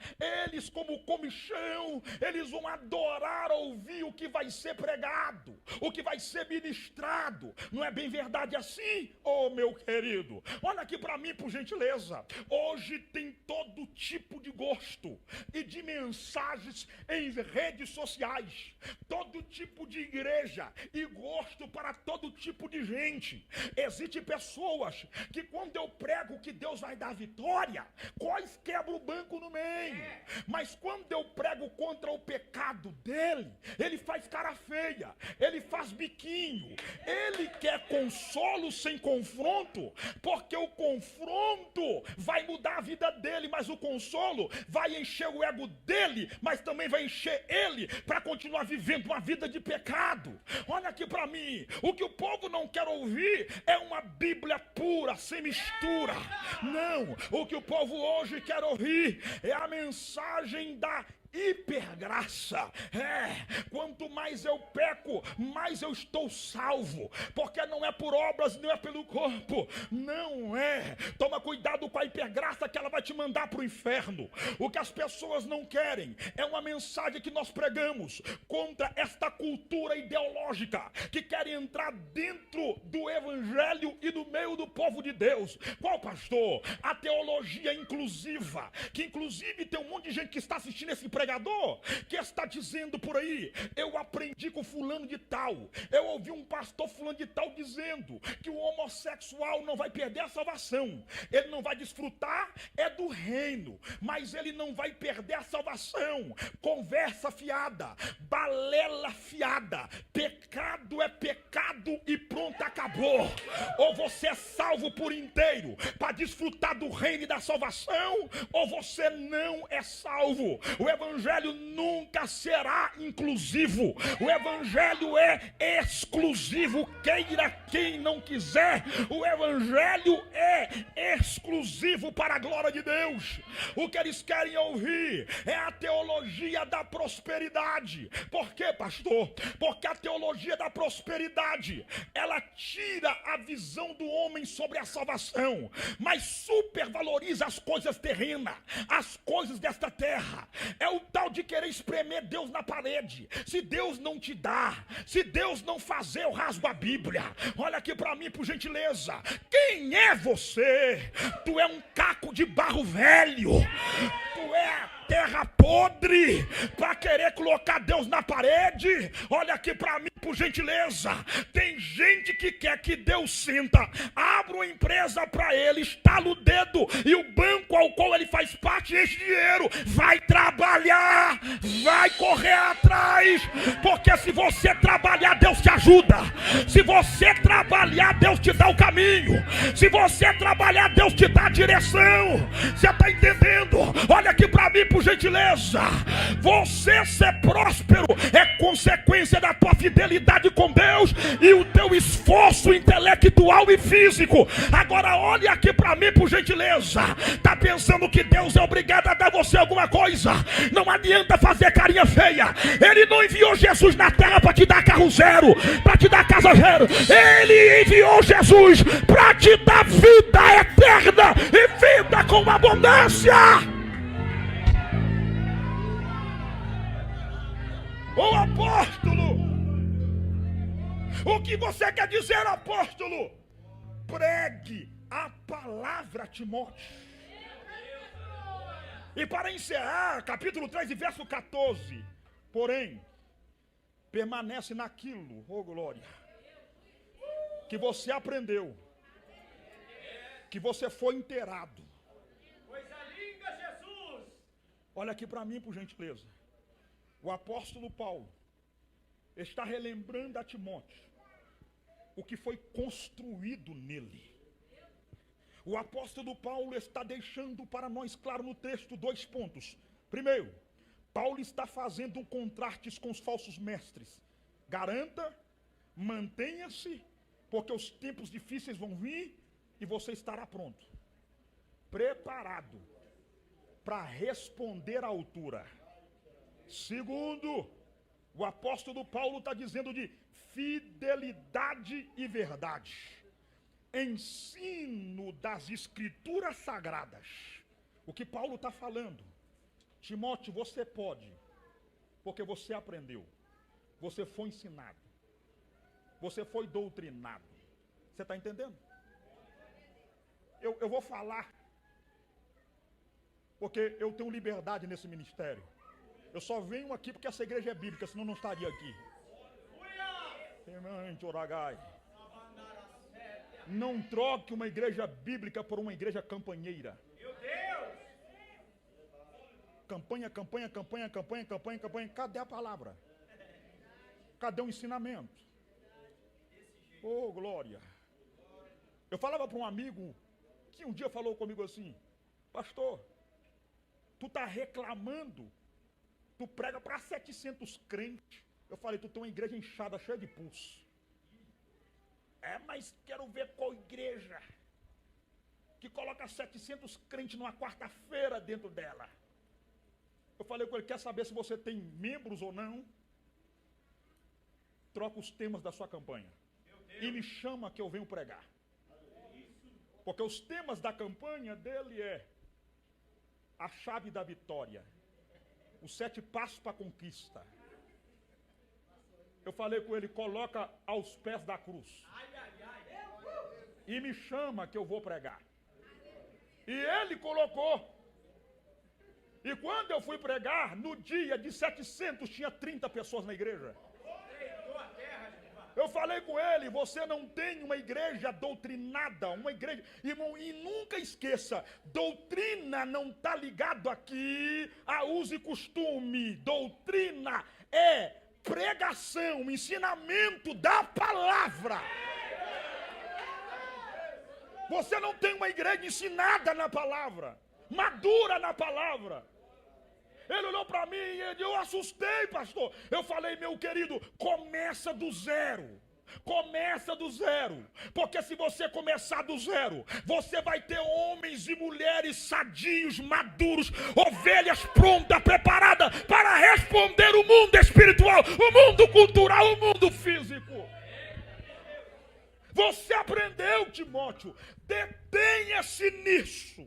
eles como comichão, eles vão adorar ouvir o que vai ser pregado, o que vai ser ministrado. Não é bem verdade assim, ô meu querido? Olha aqui para mim, por gentileza. Hoje tem todo tipo de gosto e de mensagens em redes sociais, todo tipo de igreja e gosto para todo tipo de gente. Existem pessoas que quando eu prego que Deus vai dar vitória, quase quebra o banco no meio. Mas quando eu prego contra o pecado dele, ele faz cara feia, ele faz biquinho, ele quer consolo sem confronto, porque o confronto vai mudar a vida dele, mas o consolo vai encher o ego dele, mas também vai encher ele para continuar vivendo uma vida de pecado. Olha aqui para mim, o que o povo não quer ouvir é uma Bíblia pura, sem mistura. Não, o que o povo hoje quer ouvir é a mensagem da hipergraça. Quanto mais eu peco, mais eu estou salvo, porque não é por obras, não é pelo corpo, não é. Toma cuidado com a hipergraça, que ela vai te mandar para o inferno. O que as pessoas não querem é uma mensagem que nós pregamos contra esta cultura ideológica que quer entrar dentro do evangelho e no meio do povo de Deus. Qual, pastor? A teologia inclusiva, que inclusive tem um monte de gente que está assistindo esse pregador que está dizendo por aí: eu aprendi com fulano de tal, eu ouvi um pastor fulano de tal dizendo que o homossexual não vai perder a salvação, ele não vai desfrutar do reino, mas ele não vai perder a salvação. Conversa fiada, balela fiada, pecado é pecado e pronto, acabou. Ou você é salvo por inteiro para desfrutar do reino e da salvação, ou você não é salvo. O evangelho nunca será inclusivo. O evangelho é exclusivo, queira quem não quiser. O evangelho é exclusivo para a glória de Deus. O que eles querem ouvir é a teologia da prosperidade. Por quê, pastor? Porque a teologia da prosperidade, ela tira a visão do homem sobre a salvação, mas supervaloriza as coisas terrenas, as coisas desta terra. É o tal de querer espremer Deus na parede. Se Deus não te dá, se Deus não fazer, eu rasgo a Bíblia. Olha aqui para mim, por gentileza. Quem é você? Tu é um caco de barro velho. Tu é terra podre para querer colocar Deus na parede. Olha aqui para mim, por gentileza. Tem gente que quer que Deus senta, abra uma empresa para ele, estala o dedo e o banco ao qual ele faz parte enche dinheiro. Vai trabalhar, vai correr atrás, porque se você trabalhar, Deus te ajuda. Se você trabalhar, Deus te dá o caminho. Se você trabalhar, Deus te dá a direção. Você está entendendo? Olha aqui para mim, por gentileza. Você ser próspero é consequência da tua fidelidade com Deus e o teu esforço intelectual e físico. Agora olha aqui para mim, por gentileza. Tá pensando que Deus é obrigado a dar você alguma coisa? Não adianta fazer carinha feia. Ele não enviou Jesus na terra para te dar carro zero, para te dar casa zero. Ele enviou Jesus para te dar vida eterna e vida com abundância. Ô apóstolo, o que você quer dizer, apóstolo? Pregue a palavra a Timóteo. E para encerrar, capítulo 3 e verso 14. Porém, permanece naquilo, ô glória, que você aprendeu, que você foi inteirado. Coisa linda, Jesus! Olha aqui para mim, por gentileza. O apóstolo Paulo, está relembrando a Timóteo o que foi construído nele. O apóstolo Paulo está deixando para nós claro no texto 2 pontos. Primeiro, Paulo está fazendo um contraste com os falsos mestres. Garanta, mantenha-se, porque os tempos difíceis vão vir e você estará pronto, preparado para responder à altura. Segundo, o apóstolo Paulo está dizendo de fidelidade e verdade. Ensino das escrituras sagradas. O que Paulo está falando? Timóteo, você pode, porque você aprendeu, você foi ensinado, você foi doutrinado. Você está entendendo? Eu vou falar, porque eu tenho liberdade nesse ministério. Eu só venho aqui porque essa igreja é bíblica, senão não estaria aqui. Não troque uma igreja bíblica por uma igreja campanheira. Meu Deus! Campanha, campanha, campanha, campanha, campanha, campanha. Cadê a palavra? Cadê o ensinamento? Oh, glória. Eu falava para um amigo que um dia falou comigo assim: pastor, tu tá reclamando, tu prega para 700 crentes. Eu falei, tu tem uma igreja inchada, cheia de pulso. Mas quero ver qual igreja que coloca 700 crentes numa quarta-feira dentro dela. Eu falei com ele, quer saber se você tem membros ou não? Troca os temas da sua campanha e me chama que eu venho pregar. Porque os temas da campanha dele é a chave da vitória, os 7 passos para a conquista. Eu falei com ele, coloca aos pés da cruz. E me chama que eu vou pregar. E ele colocou. E quando eu fui pregar, no dia de 700, tinha 30 pessoas na igreja. Eu falei com ele, você não tem uma igreja doutrinada, uma igreja... Irmão, e nunca esqueça, doutrina não está ligado aqui a uso e costume. Doutrina é pregação, ensinamento da palavra. Você não tem uma igreja ensinada na palavra, madura na palavra. Ele olhou para mim e eu assustei, pastor. Eu falei, meu querido, começa do zero. Começa do zero. Porque se você começar do zero, você vai ter homens e mulheres sadios, maduros, ovelhas prontas, preparadas para responder o mundo espiritual, o mundo cultural, o mundo físico. Você aprendeu, Timóteo. Detenha-se nisso.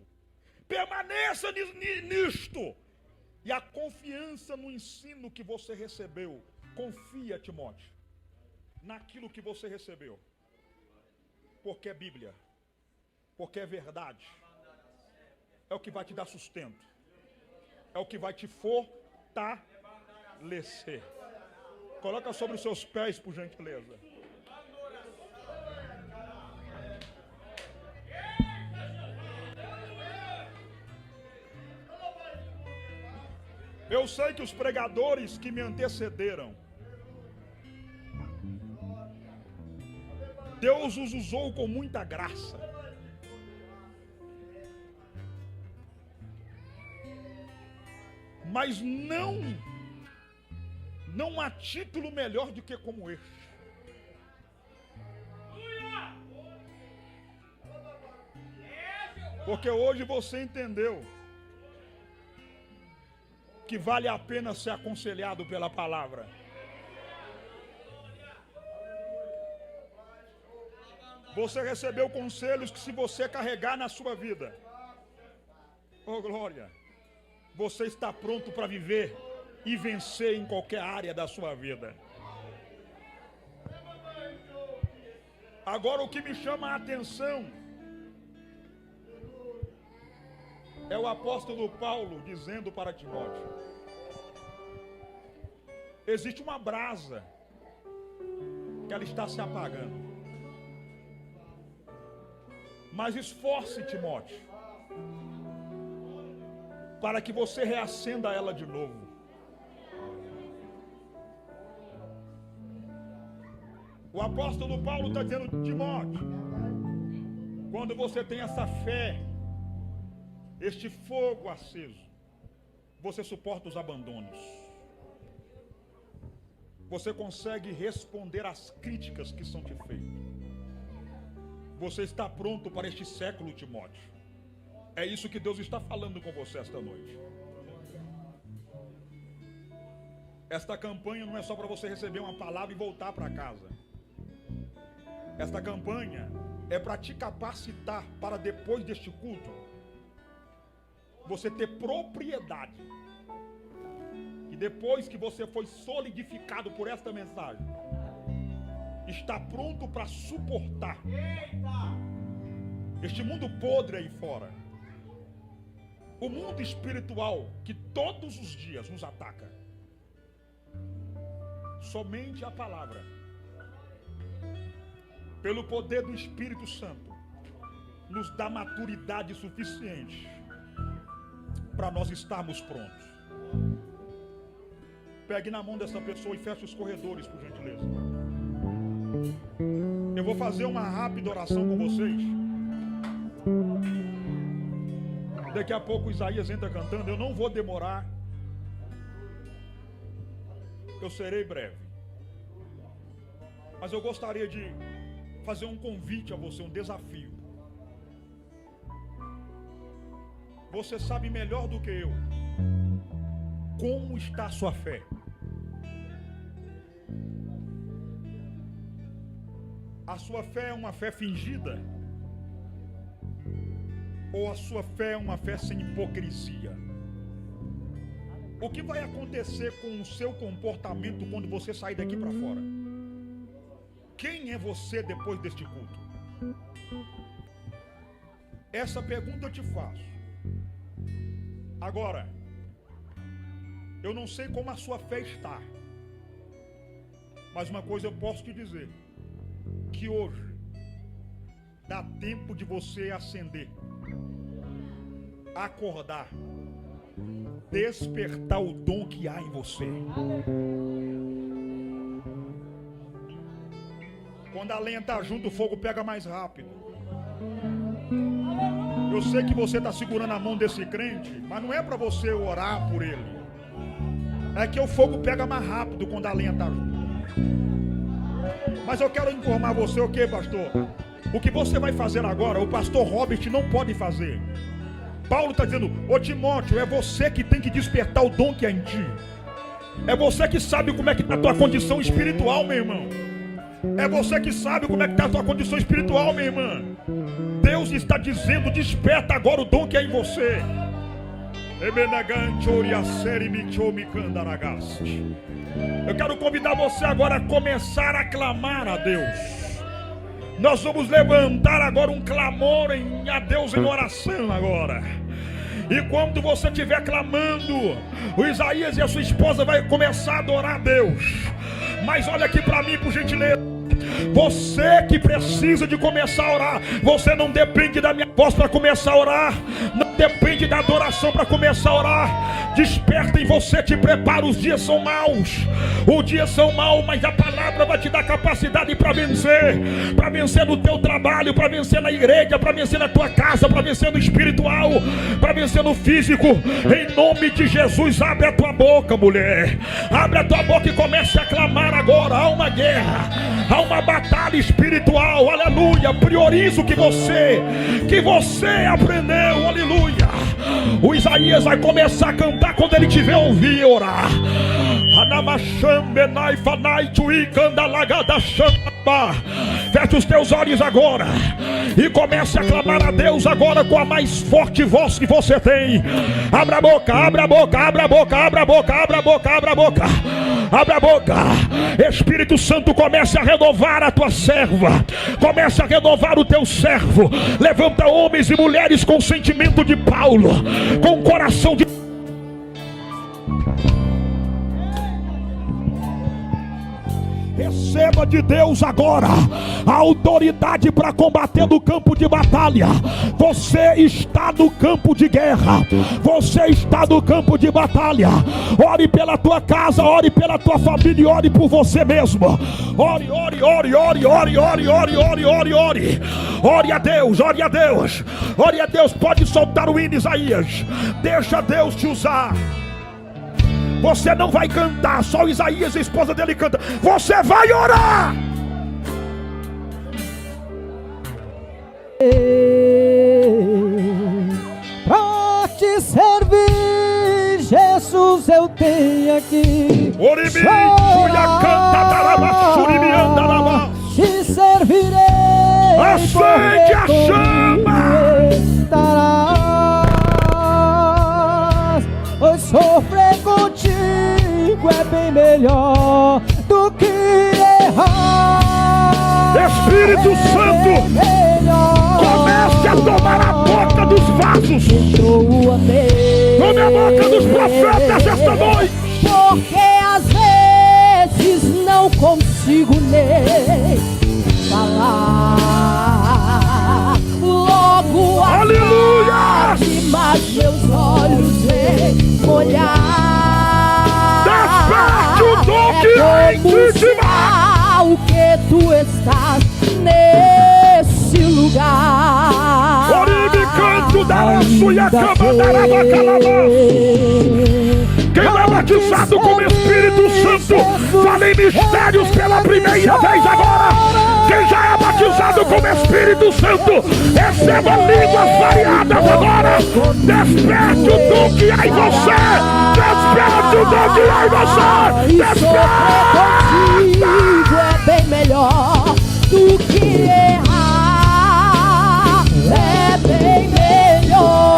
Permaneça nisto. E a confiança no ensino que você recebeu. Confia, Timóteo, naquilo que você recebeu. Porque é Bíblia. Porque é verdade. É o que vai te dar sustento. É o que vai te fortalecer. Coloca sobre os seus pés, por gentileza. Eu sei que os pregadores que me antecederam, Deus os usou com muita graça. Mas não há título melhor do que como este. Porque hoje você entendeu que vale a pena ser aconselhado pela palavra. Você recebeu conselhos que, se você carregar na sua vida, oh glória, você está pronto para viver e vencer em qualquer área da sua vida. Agora, o que me chama a atenção é o apóstolo Paulo dizendo para Timóteo: existe uma brasa que ela está se apagando, mas esforce, Timóteo, para que você reacenda ela de novo. O apóstolo Paulo está dizendo: Timóteo, quando você tem essa fé, este fogo aceso, você suporta os abandonos. Você consegue responder às críticas que são te feitas. Você está pronto para este século, Timóteo. É isso que Deus está falando com você esta noite. Esta campanha não é só para você receber uma palavra e voltar para casa. Esta campanha é para te capacitar para, depois deste culto, você ter propriedade. E depois que você foi solidificado por esta mensagem, está pronto para suportar este mundo podre aí fora. O mundo espiritual que todos os dias nos ataca. Somente a palavra, pelo poder do Espírito Santo, nos dá maturidade suficiente para nós estarmos prontos. Pegue na mão dessa pessoa e feche os corredores, por gentileza. Eu vou fazer uma rápida oração com vocês. Daqui a pouco Isaías entra cantando. Eu não vou demorar. Eu serei breve. Mas eu gostaria de fazer um convite a você, um desafio. Você sabe melhor do que eu como está a sua fé. A sua fé é uma fé fingida? Ou a sua fé é uma fé sem hipocrisia? O que vai acontecer com o seu comportamento quando você sair daqui para fora? Quem é você depois deste culto? Essa pergunta eu te faço. Agora, eu não sei como a sua fé está, mas uma coisa eu posso te dizer, que hoje dá tempo de você acender, acordar, despertar o dom que há em você. Quando a lenha está junto, o fogo pega mais rápido. Eu sei que você está segurando a mão desse crente, mas não é para você orar por ele. É que o fogo pega mais rápido quando a lenha está junto. Mas eu quero informar você o que, pastor? O que você vai fazer agora, o pastor Robert não pode fazer. Paulo está dizendo: ô Timóteo, é você que tem que despertar o dom que há em ti. É você que sabe como é que está a tua condição espiritual, meu irmão. É você que sabe como é que está a tua condição espiritual, minha irmã. Deus está dizendo: desperta agora o dom que há em você. Eu quero convidar você agora a começar a clamar a Deus. Nós vamos levantar agora um clamor a Deus em oração agora. E quando você estiver clamando, o Isaías e a sua esposa vai começar a adorar a Deus. Mas olha aqui para mim, por gentileza. Você que precisa de começar a orar, você não depende da minha voz para começar a orar, não depende da adoração para começar a orar. Desperta em você, te prepara. Os dias são maus, os dias são maus, mas a palavra vai te dar capacidade para vencer no teu trabalho, para vencer na igreja, para vencer na tua casa, para vencer no espiritual, para vencer no físico. Em nome de Jesus, abre a tua boca, mulher, abre a tua boca e comece a clamar agora. Há uma guerra, há uma batalha espiritual, aleluia. Prioriza o que você aprendeu, aleluia. O Isaías vai começar a cantar quando ele tiver ouvir orar. Feche os teus olhos agora e comece a clamar a Deus agora com a mais forte voz que você tem. Abra a boca, abra a boca, abra a boca, abra a boca, abra a boca, abra a boca, abra a boca. Espírito Santo, comece a renovar a tua serva, comece a renovar o teu servo. Levanta homens e mulheres com sentimento de Paulo, com coração de Receba de Deus agora a autoridade para combater no campo de batalha. Você está no campo de guerra, você está no campo de batalha. Ore pela tua casa, ore pela tua família e ore por você mesmo. Ore, ore, ore, ore, ore, ore, ore, ore, ore, ore. Ore a Deus, ore a Deus, ore a Deus. Pode soltar o hino, Isaías. Deixa Deus te usar. Você não vai cantar, só Isaías e a esposa dele canta. Você vai orar. Pra te servir, Jesus, eu tenho aqui. Te servirei. Acende a chama. Pois sofrer contigo é bem melhor do que errar. Espírito Santo, comece a tomar a boca dos vasos. Tome a boca dos profetas esta noite. Porque às vezes não consigo nem falar. Logo aleluia! Mas meus olhos vêm molhar. Desperte o dom que há em ti, o que tu estás nesse lugar. Oribe canto da laço e a cama da rabacalabá. Quem é batizado com o Espírito Santo, fala em mistérios pela primeira vez agora. Quem já é batizado com o Espírito Santo, receba línguas variadas agora. Desperte o dom que há em você. Desperte o dom que há em você. Desperta! É bem melhor do que errar. É bem melhor.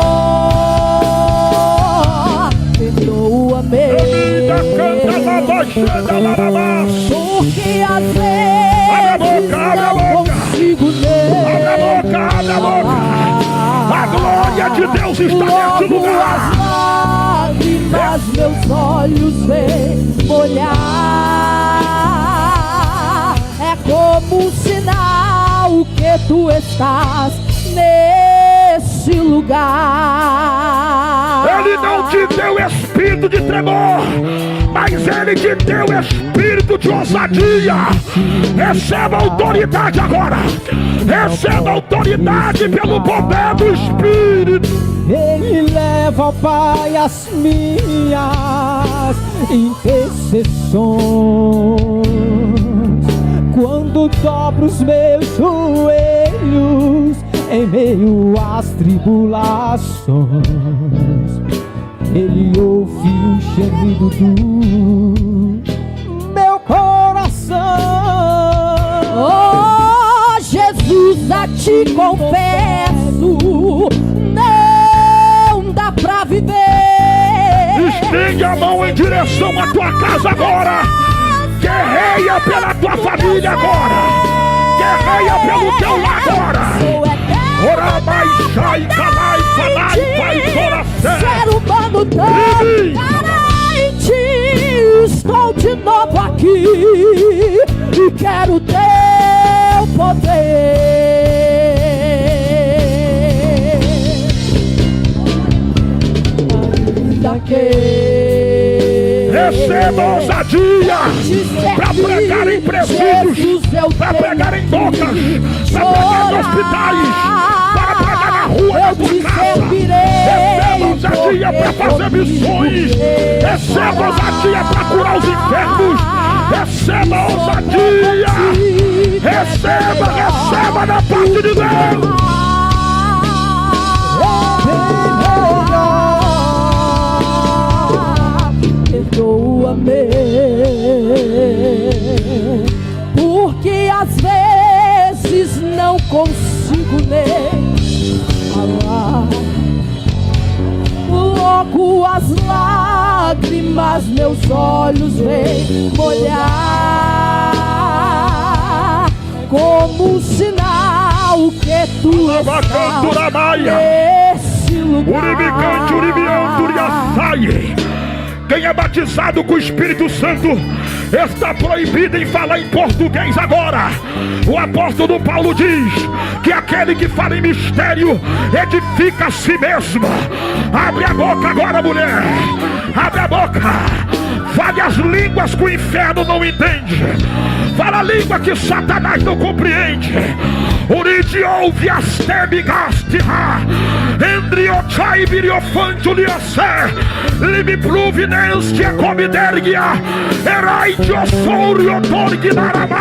Perdoa-me. Porque às vezes não consigo nem. Abre a boca. A glória de Deus está nesse lugar. Lágrimas meus olhos vêm molhar. É como um sinal que tu estás nesse lugar. Ele não te deu espírito de tremor, mas Ele te deu espírito de ousadia. Receba autoridade agora. Receba autoridade pelo poder do Espírito. Ele leva ao Pai as minhas intercessões. Quando dobro os meus joelhos em meio às tribulações, Ele ouve o gemido do meu coração. Oh, Jesus, a ti confesso, não dá pra viver. Estende a mão em direção à tua casa agora. Guerreia pela tua família agora. Guerreia pelo teu lar agora. Ora mais, sai, calai, falai, vai, coração. Ser humano tão carente. Estou de novo aqui e quero teu poder. Ainda que receba ousadia para pregar em presídios, para pregar em bocas, para pregar em hospitais, para pregar na rua da tua casa. Receba ousadia para fazer missões. Receba ousadia para curar os enfermos. Receba ousadia. Receba da parte de Deus. Perdoa-me, porque às vezes não consigo nem falar. Logo as lágrimas meus olhos vêm molhar, como um sinal que tu estás nesse lugar. Quem é batizado com o Espírito Santo está proibido em falar em português agora. O apóstolo Paulo diz que aquele que fala em mistério edifica a si mesmo. Abre a boca agora, mulher. Abre a boca. Fale as línguas que o inferno não entende. Fala a língua que Satanás não compreende. Uride ouve as tebigastia. Endriochai viriofante uliassé. Limi pluvinenste comidergia. Erai diosourio torguinarama.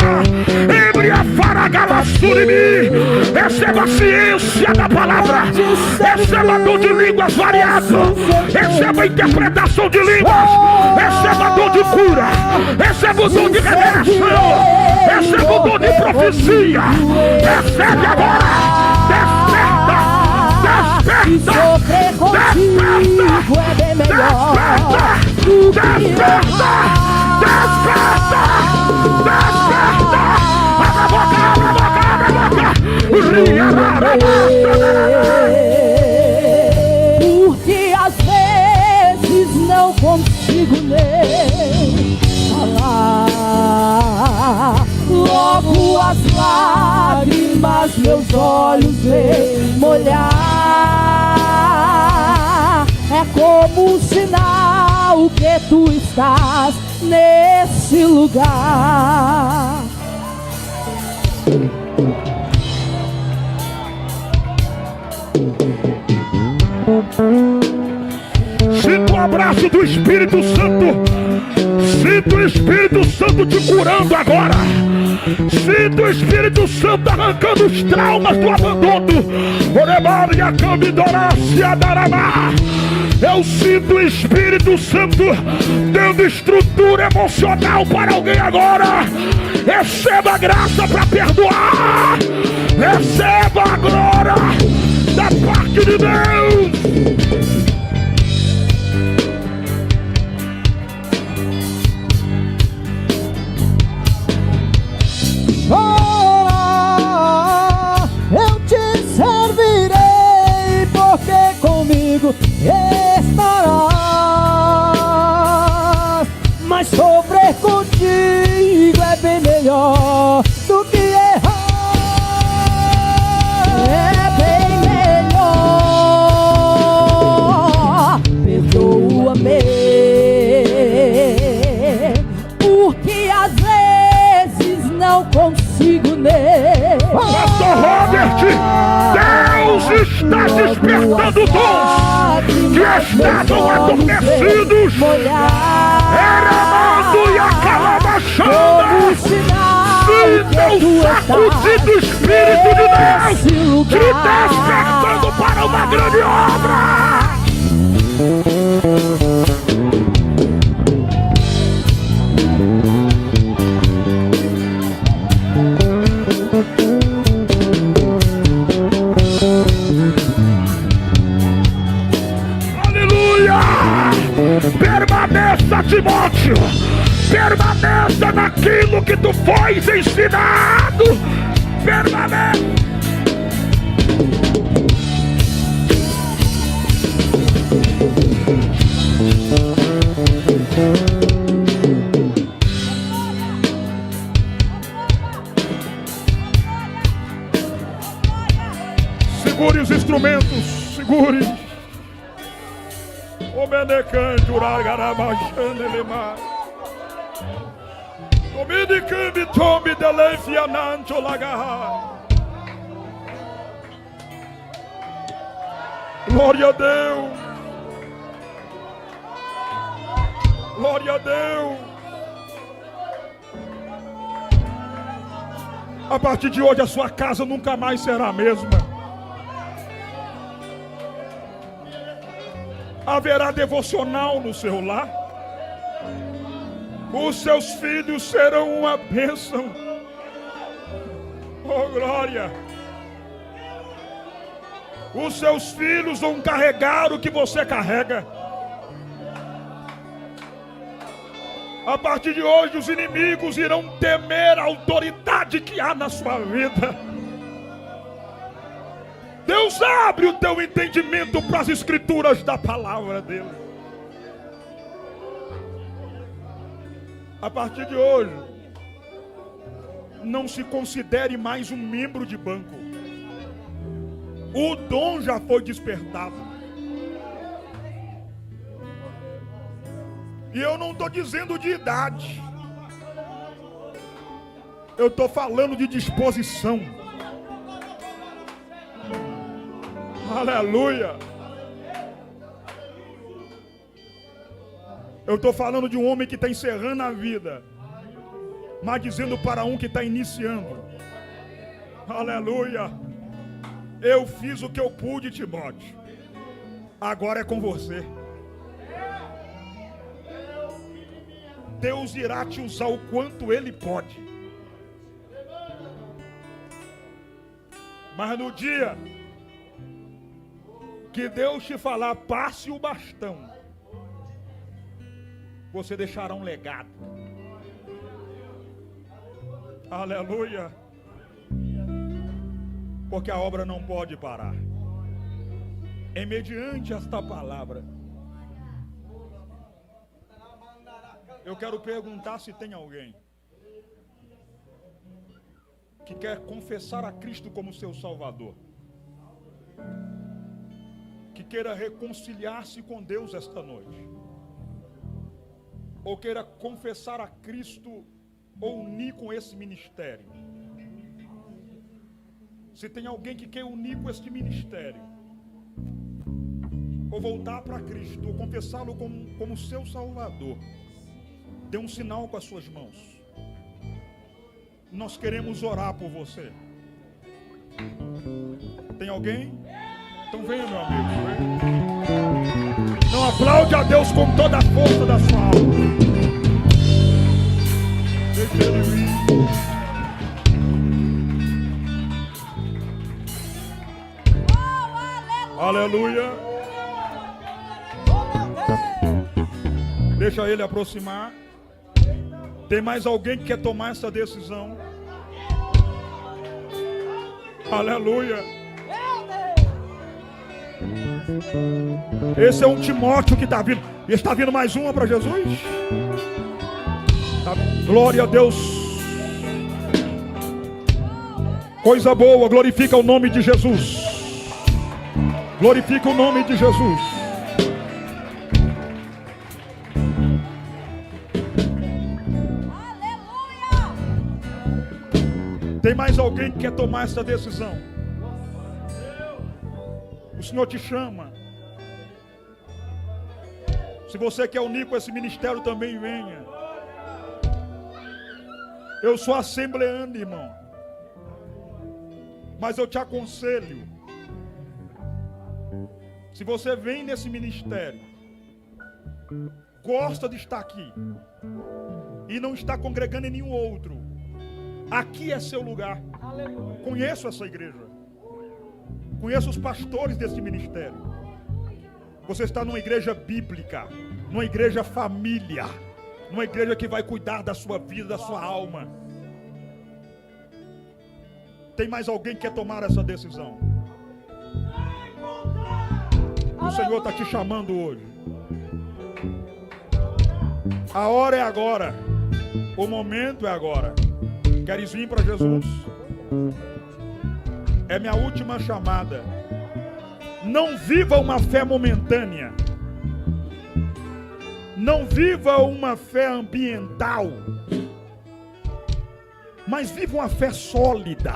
Ebria faragalassurimi. Receba a ciência da palavra. Receba dom de línguas variado. Receba a interpretação de línguas. Receba dom de cura. Receba o dom de revelação. Receba o dom de profecia. Recebe agora. Desperta. Desperta. Desperta. Desperta. Desperta. Abra a boca, abra a boca, abra a boca. Porque às vezes não consigo nem falar. Logo as lágrimas meus olhos vêm molhar. É como um sinal que tu estás nesse lugar. Sinto o abraço do Espírito Santo. Sinto o Espírito Santo te curando agora. Sinto o Espírito Santo arrancando os traumas do abandono. Eu sinto o Espírito Santo dando estrutura emocional para alguém agora. Receba a graça para perdoar. Receba a glória da parte de Deus. Eu te servirei, porque comigo estarás. Mas sofrer contigo é bem melhor do que errar. É bem melhor. Perdoa-me, porque às vezes não consigo nem. Pastor Robert, Deus está despertando dons que estavam adormecidos. Eramando e acalabachando. Sinta o sacudir do Espírito de Deus te despertando para uma grande obra. Permaneça, Timóteo. Permaneça naquilo que tu foi ensinado. Permaneça. Segure os instrumentos. Segure. O Benecante, Uragarabachanelema. Domidicambi, Tombi, Delefianancho, Lagaha. Glória a Deus. Glória a Deus. A partir de hoje a sua casa nunca mais será a mesma. Haverá devocional no seu lar. Os seus filhos serão uma bênção. Oh, glória. Os seus filhos vão carregar o que você carrega. A partir de hoje os inimigos irão temer a autoridade que há na sua vida. Deus abre o teu entendimento para as escrituras da palavra dele. A partir de hoje, não se considere mais um membro de banco. O dom já foi despertado. E eu não estou dizendo de idade. Eu estou falando de disposição. Aleluia. Eu estou falando de um homem que está encerrando a vida, mas dizendo para um que está iniciando. Aleluia. Eu fiz o que eu pude, Timóteo. Agora é com você. Deus irá te usar o quanto Ele pode. Mas no dia que Deus te falar, passe o bastão, você deixará um legado. Aleluia. Porque a obra não pode parar. É mediante esta palavra. Eu quero perguntar se tem alguém que quer confessar a Cristo como seu Salvador, que queira reconciliar-se com Deus esta noite, ou queira confessar a Cristo ou unir com esse ministério. Se tem alguém que quer unir com este ministério, ou voltar para Cristo, ou confessá-lo como seu Salvador, dê um sinal com as suas mãos. Nós queremos orar por você. Tem alguém? Então venha, meu amigo. Não, aplaude a Deus com toda a força da sua alma. Deixa Ele vir. Aleluia. Deixa Ele aproximar. Tem mais alguém que quer tomar essa decisão? Aleluia. Esse é um Timóteo que está vindo. Está vindo mais uma para Jesus? Glória a Deus. Coisa boa, glorifica o nome de Jesus. Glorifica o nome de Jesus. Tem mais alguém que quer tomar essa decisão? O Senhor te chama. Se você quer unir com esse ministério, também venha. Eu sou assembleando, irmão, mas eu te aconselho, se você vem nesse ministério, gosta de estar aqui e não está congregando em nenhum outro, aqui é seu lugar. Aleluia. Conheço essa igreja, conheço os pastores desse ministério. Você está numa igreja bíblica, numa igreja família, numa igreja que vai cuidar da sua vida, da sua alma. Tem mais alguém que quer tomar essa decisão? O Senhor está te chamando hoje. A hora é agora. O momento é agora. Queres vir para Jesus? É minha última chamada. Não viva uma fé momentânea. Não viva uma fé ambiental. Mas viva uma fé sólida.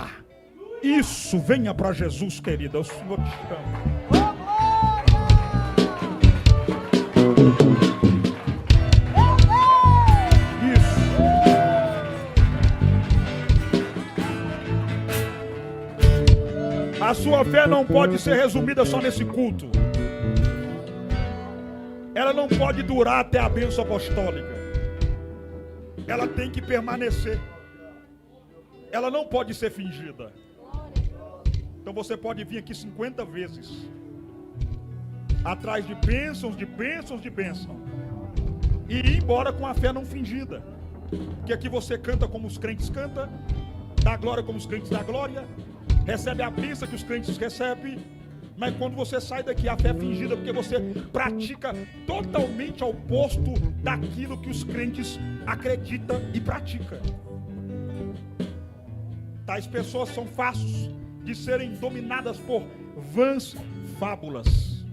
Isso, venha para Jesus, querida. O Senhor te chama. A sua fé não pode ser resumida só nesse culto. Ela não pode durar até a bênção apostólica. Ela tem que permanecer. Ela não pode ser fingida. Então você pode vir aqui 50 vezes, atrás de bênçãos, de bênçãos, de bênçãos, e ir embora com a fé não fingida. Que aqui você canta como os crentes cantam, dá glória como os crentes dão glória, recebe a bênção que os crentes recebem, mas quando você sai daqui, a fé é fingida, porque você pratica totalmente ao oposto daquilo que os crentes acredita e pratica. Tais pessoas são fáceis de serem dominadas por vãs fábulas,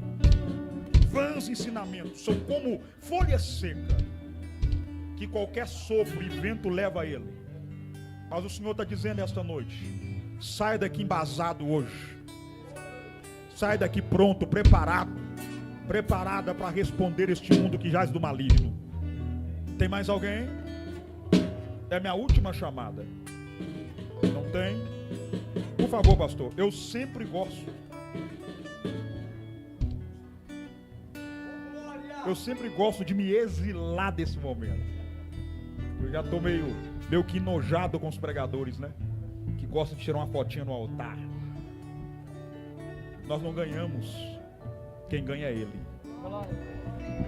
vãs ensinamentos. São como folha seca, que qualquer sopro e vento leva a ele. Mas o Senhor está dizendo esta noite: sai daqui embasado hoje. Sai daqui pronto, preparada para responder este mundo que jaz do maligno. Tem mais alguém? É minha última chamada. Não tem? Por favor, pastor, eu sempre gosto. Eu sempre gosto de me exilar desse momento. Eu já estou meio que enojado com os pregadores, né? Que gostam de tirar uma fotinha no altar. Nós não ganhamos. Quem ganha é ele.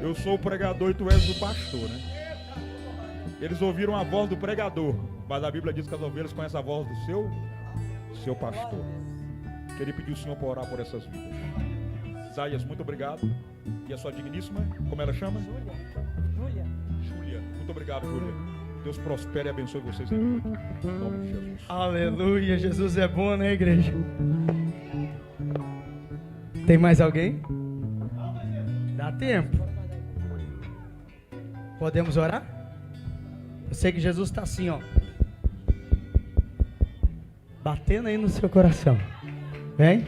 Eu sou o pregador e tu és o pastor, né? Eles ouviram a voz do pregador, mas a Bíblia diz que as ovelhas conhecem a voz do seu pastor. Queria pedir ao Senhor para orar por essas vidas. Isaías, muito obrigado. E a sua digníssima, como ela chama? Júlia. Muito obrigado, Júlia. Deus prospere e abençoe vocês. Em nome de Jesus. Aleluia, Jesus é bom, né, igreja? Tem mais alguém? Dá tempo. Podemos orar? Eu sei que Jesus está assim, ó, batendo aí no seu coração. Vem.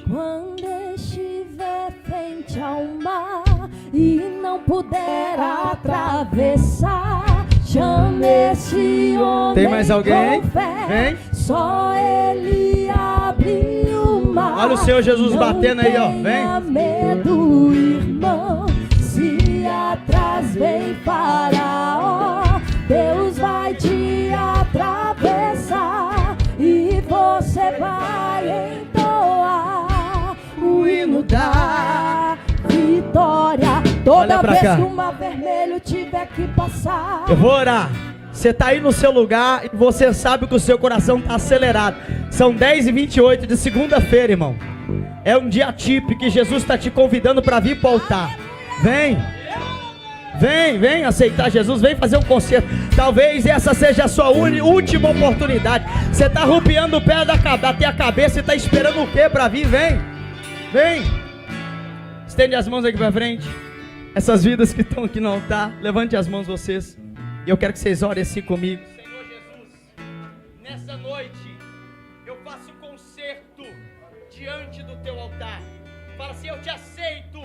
Quando estiver frente ao mar e não puder atravessar, chame esse homem. Tem mais alguém? Com fé. Vem. Só ele abre o mar. Olha o Senhor Jesus batendo aí, ó. Vem. Não tenha medo, irmão. Se atrás vem Faraó, Deus vai te atravessar e você vai entoar o hino da vitória. Toda vez que o mar vermelho tiver que passar. Eu vou orar. Você está aí no seu lugar e você sabe que o seu coração está acelerado. São 10h28 de segunda-feira, irmão. É um dia típico que Jesus está te convidando para vir para o altar. Vem. Vem aceitar Jesus, vem fazer um concerto. Talvez essa seja a sua última oportunidade. Você está rupiando o pé até a cabeça e está esperando o que para vir? Vem. Estende as mãos aqui para frente. Essas vidas que estão aqui no altar, levante as mãos vocês. E eu quero que vocês orem assim comigo. Senhor Jesus, nessa noite eu faço um concerto diante do teu altar. Fala assim: eu te aceito